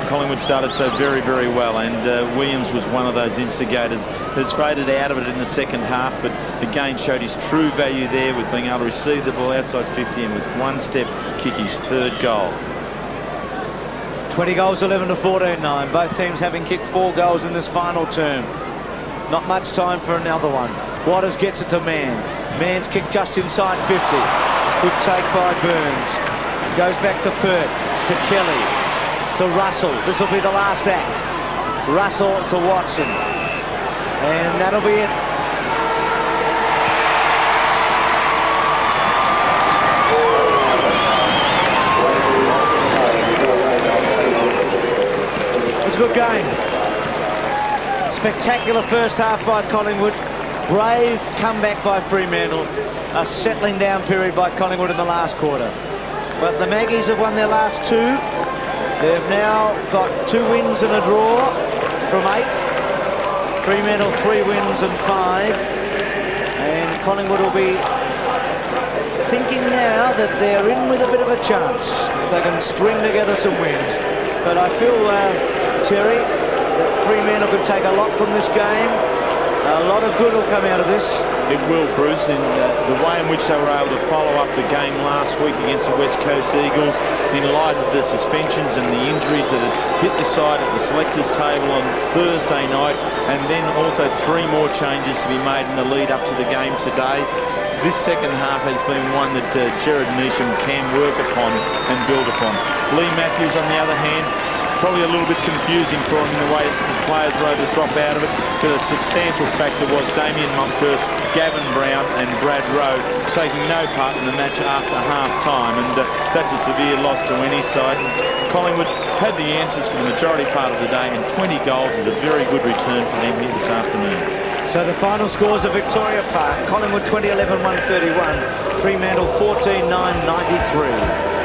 Collingwood started so very, very well, and Williams was one of those instigators. Has faded out of it in the second half, but again showed his true value there with being able to receive the ball outside 50 and with one step kick his 3rd goal. 20 goals, 11 to 14-9. Both teams having kicked 4 goals in this final term. Not much time for another one. Waters gets it to Mann. Mann's kicked just inside 50. Good take by Burns. Goes back to Pert. To Kelly, to Russell. This will be the last act. Russell to Watson. And that'll be it. It was a good game. Spectacular first half by Collingwood. Brave comeback by Fremantle. A settling down period by Collingwood in the last quarter. But the Maggies have won their last 2. They've now got 2 wins and a draw from 8. Fremantle 3 wins and 5. And Collingwood will be thinking now that they're in with a bit of a chance if they can string together some wins. But I feel, Terry, that Fremantle could take a lot from this game. A lot of good will come out of this. It will, Bruce, in the way in which they were able to follow up the game last week against the West Coast Eagles in light of the suspensions and the injuries that had hit the side at the selectors table on Thursday night, and then also 3 more changes to be made in the lead up to the game today. This second half has been one that Jared Neesham can work upon and build upon. Lee Matthews, on the other hand, probably a little bit confusing for him in the way the players were able to drop out of it, because a substantial factor was Damien Monkhurst, Gavin Brown and Brad Rowe taking no part in the match after half-time, and that's a severe loss to any side. Collingwood had the answers for the majority part of the day, and 20 goals is a very good return for them here this afternoon. So the final scores of Victoria Park: Collingwood 20-11, 131, Fremantle 14-9, 93.